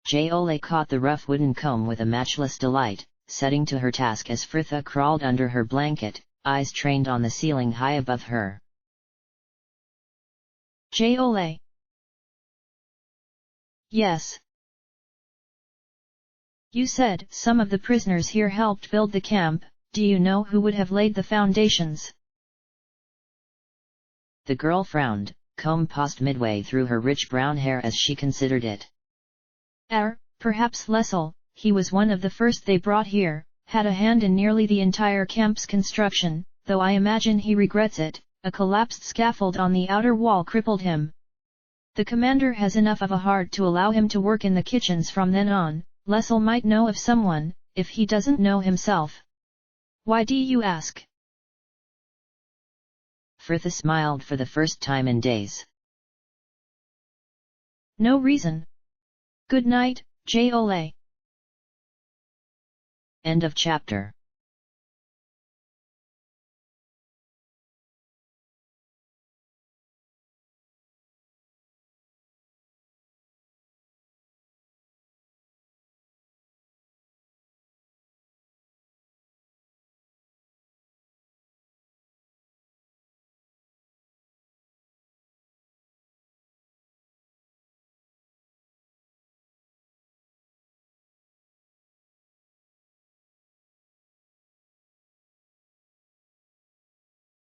Jayole caught the rough wooden comb with a matchless delight, setting to her task as Frithha crawled under her blanket, eyes trained on the ceiling high above her. Jayole. Yes. You said some of the prisoners here helped build the camp. Do you know who would have laid the foundations? The girl frowned, comb paused midway through her rich brown hair as she considered it. Perhaps Lessel, he was one of the first they brought here, had a hand in nearly the entire camp's construction, though I imagine he regrets it. A collapsed scaffold on the outer wall crippled him. The commander has enough of a heart to allow him to work in the kitchens from then on. Lessel might know of someone, if he doesn't know himself. Why do you ask? Frithha smiled for the first time in days. No reason. Good night, Jayole. End of chapter.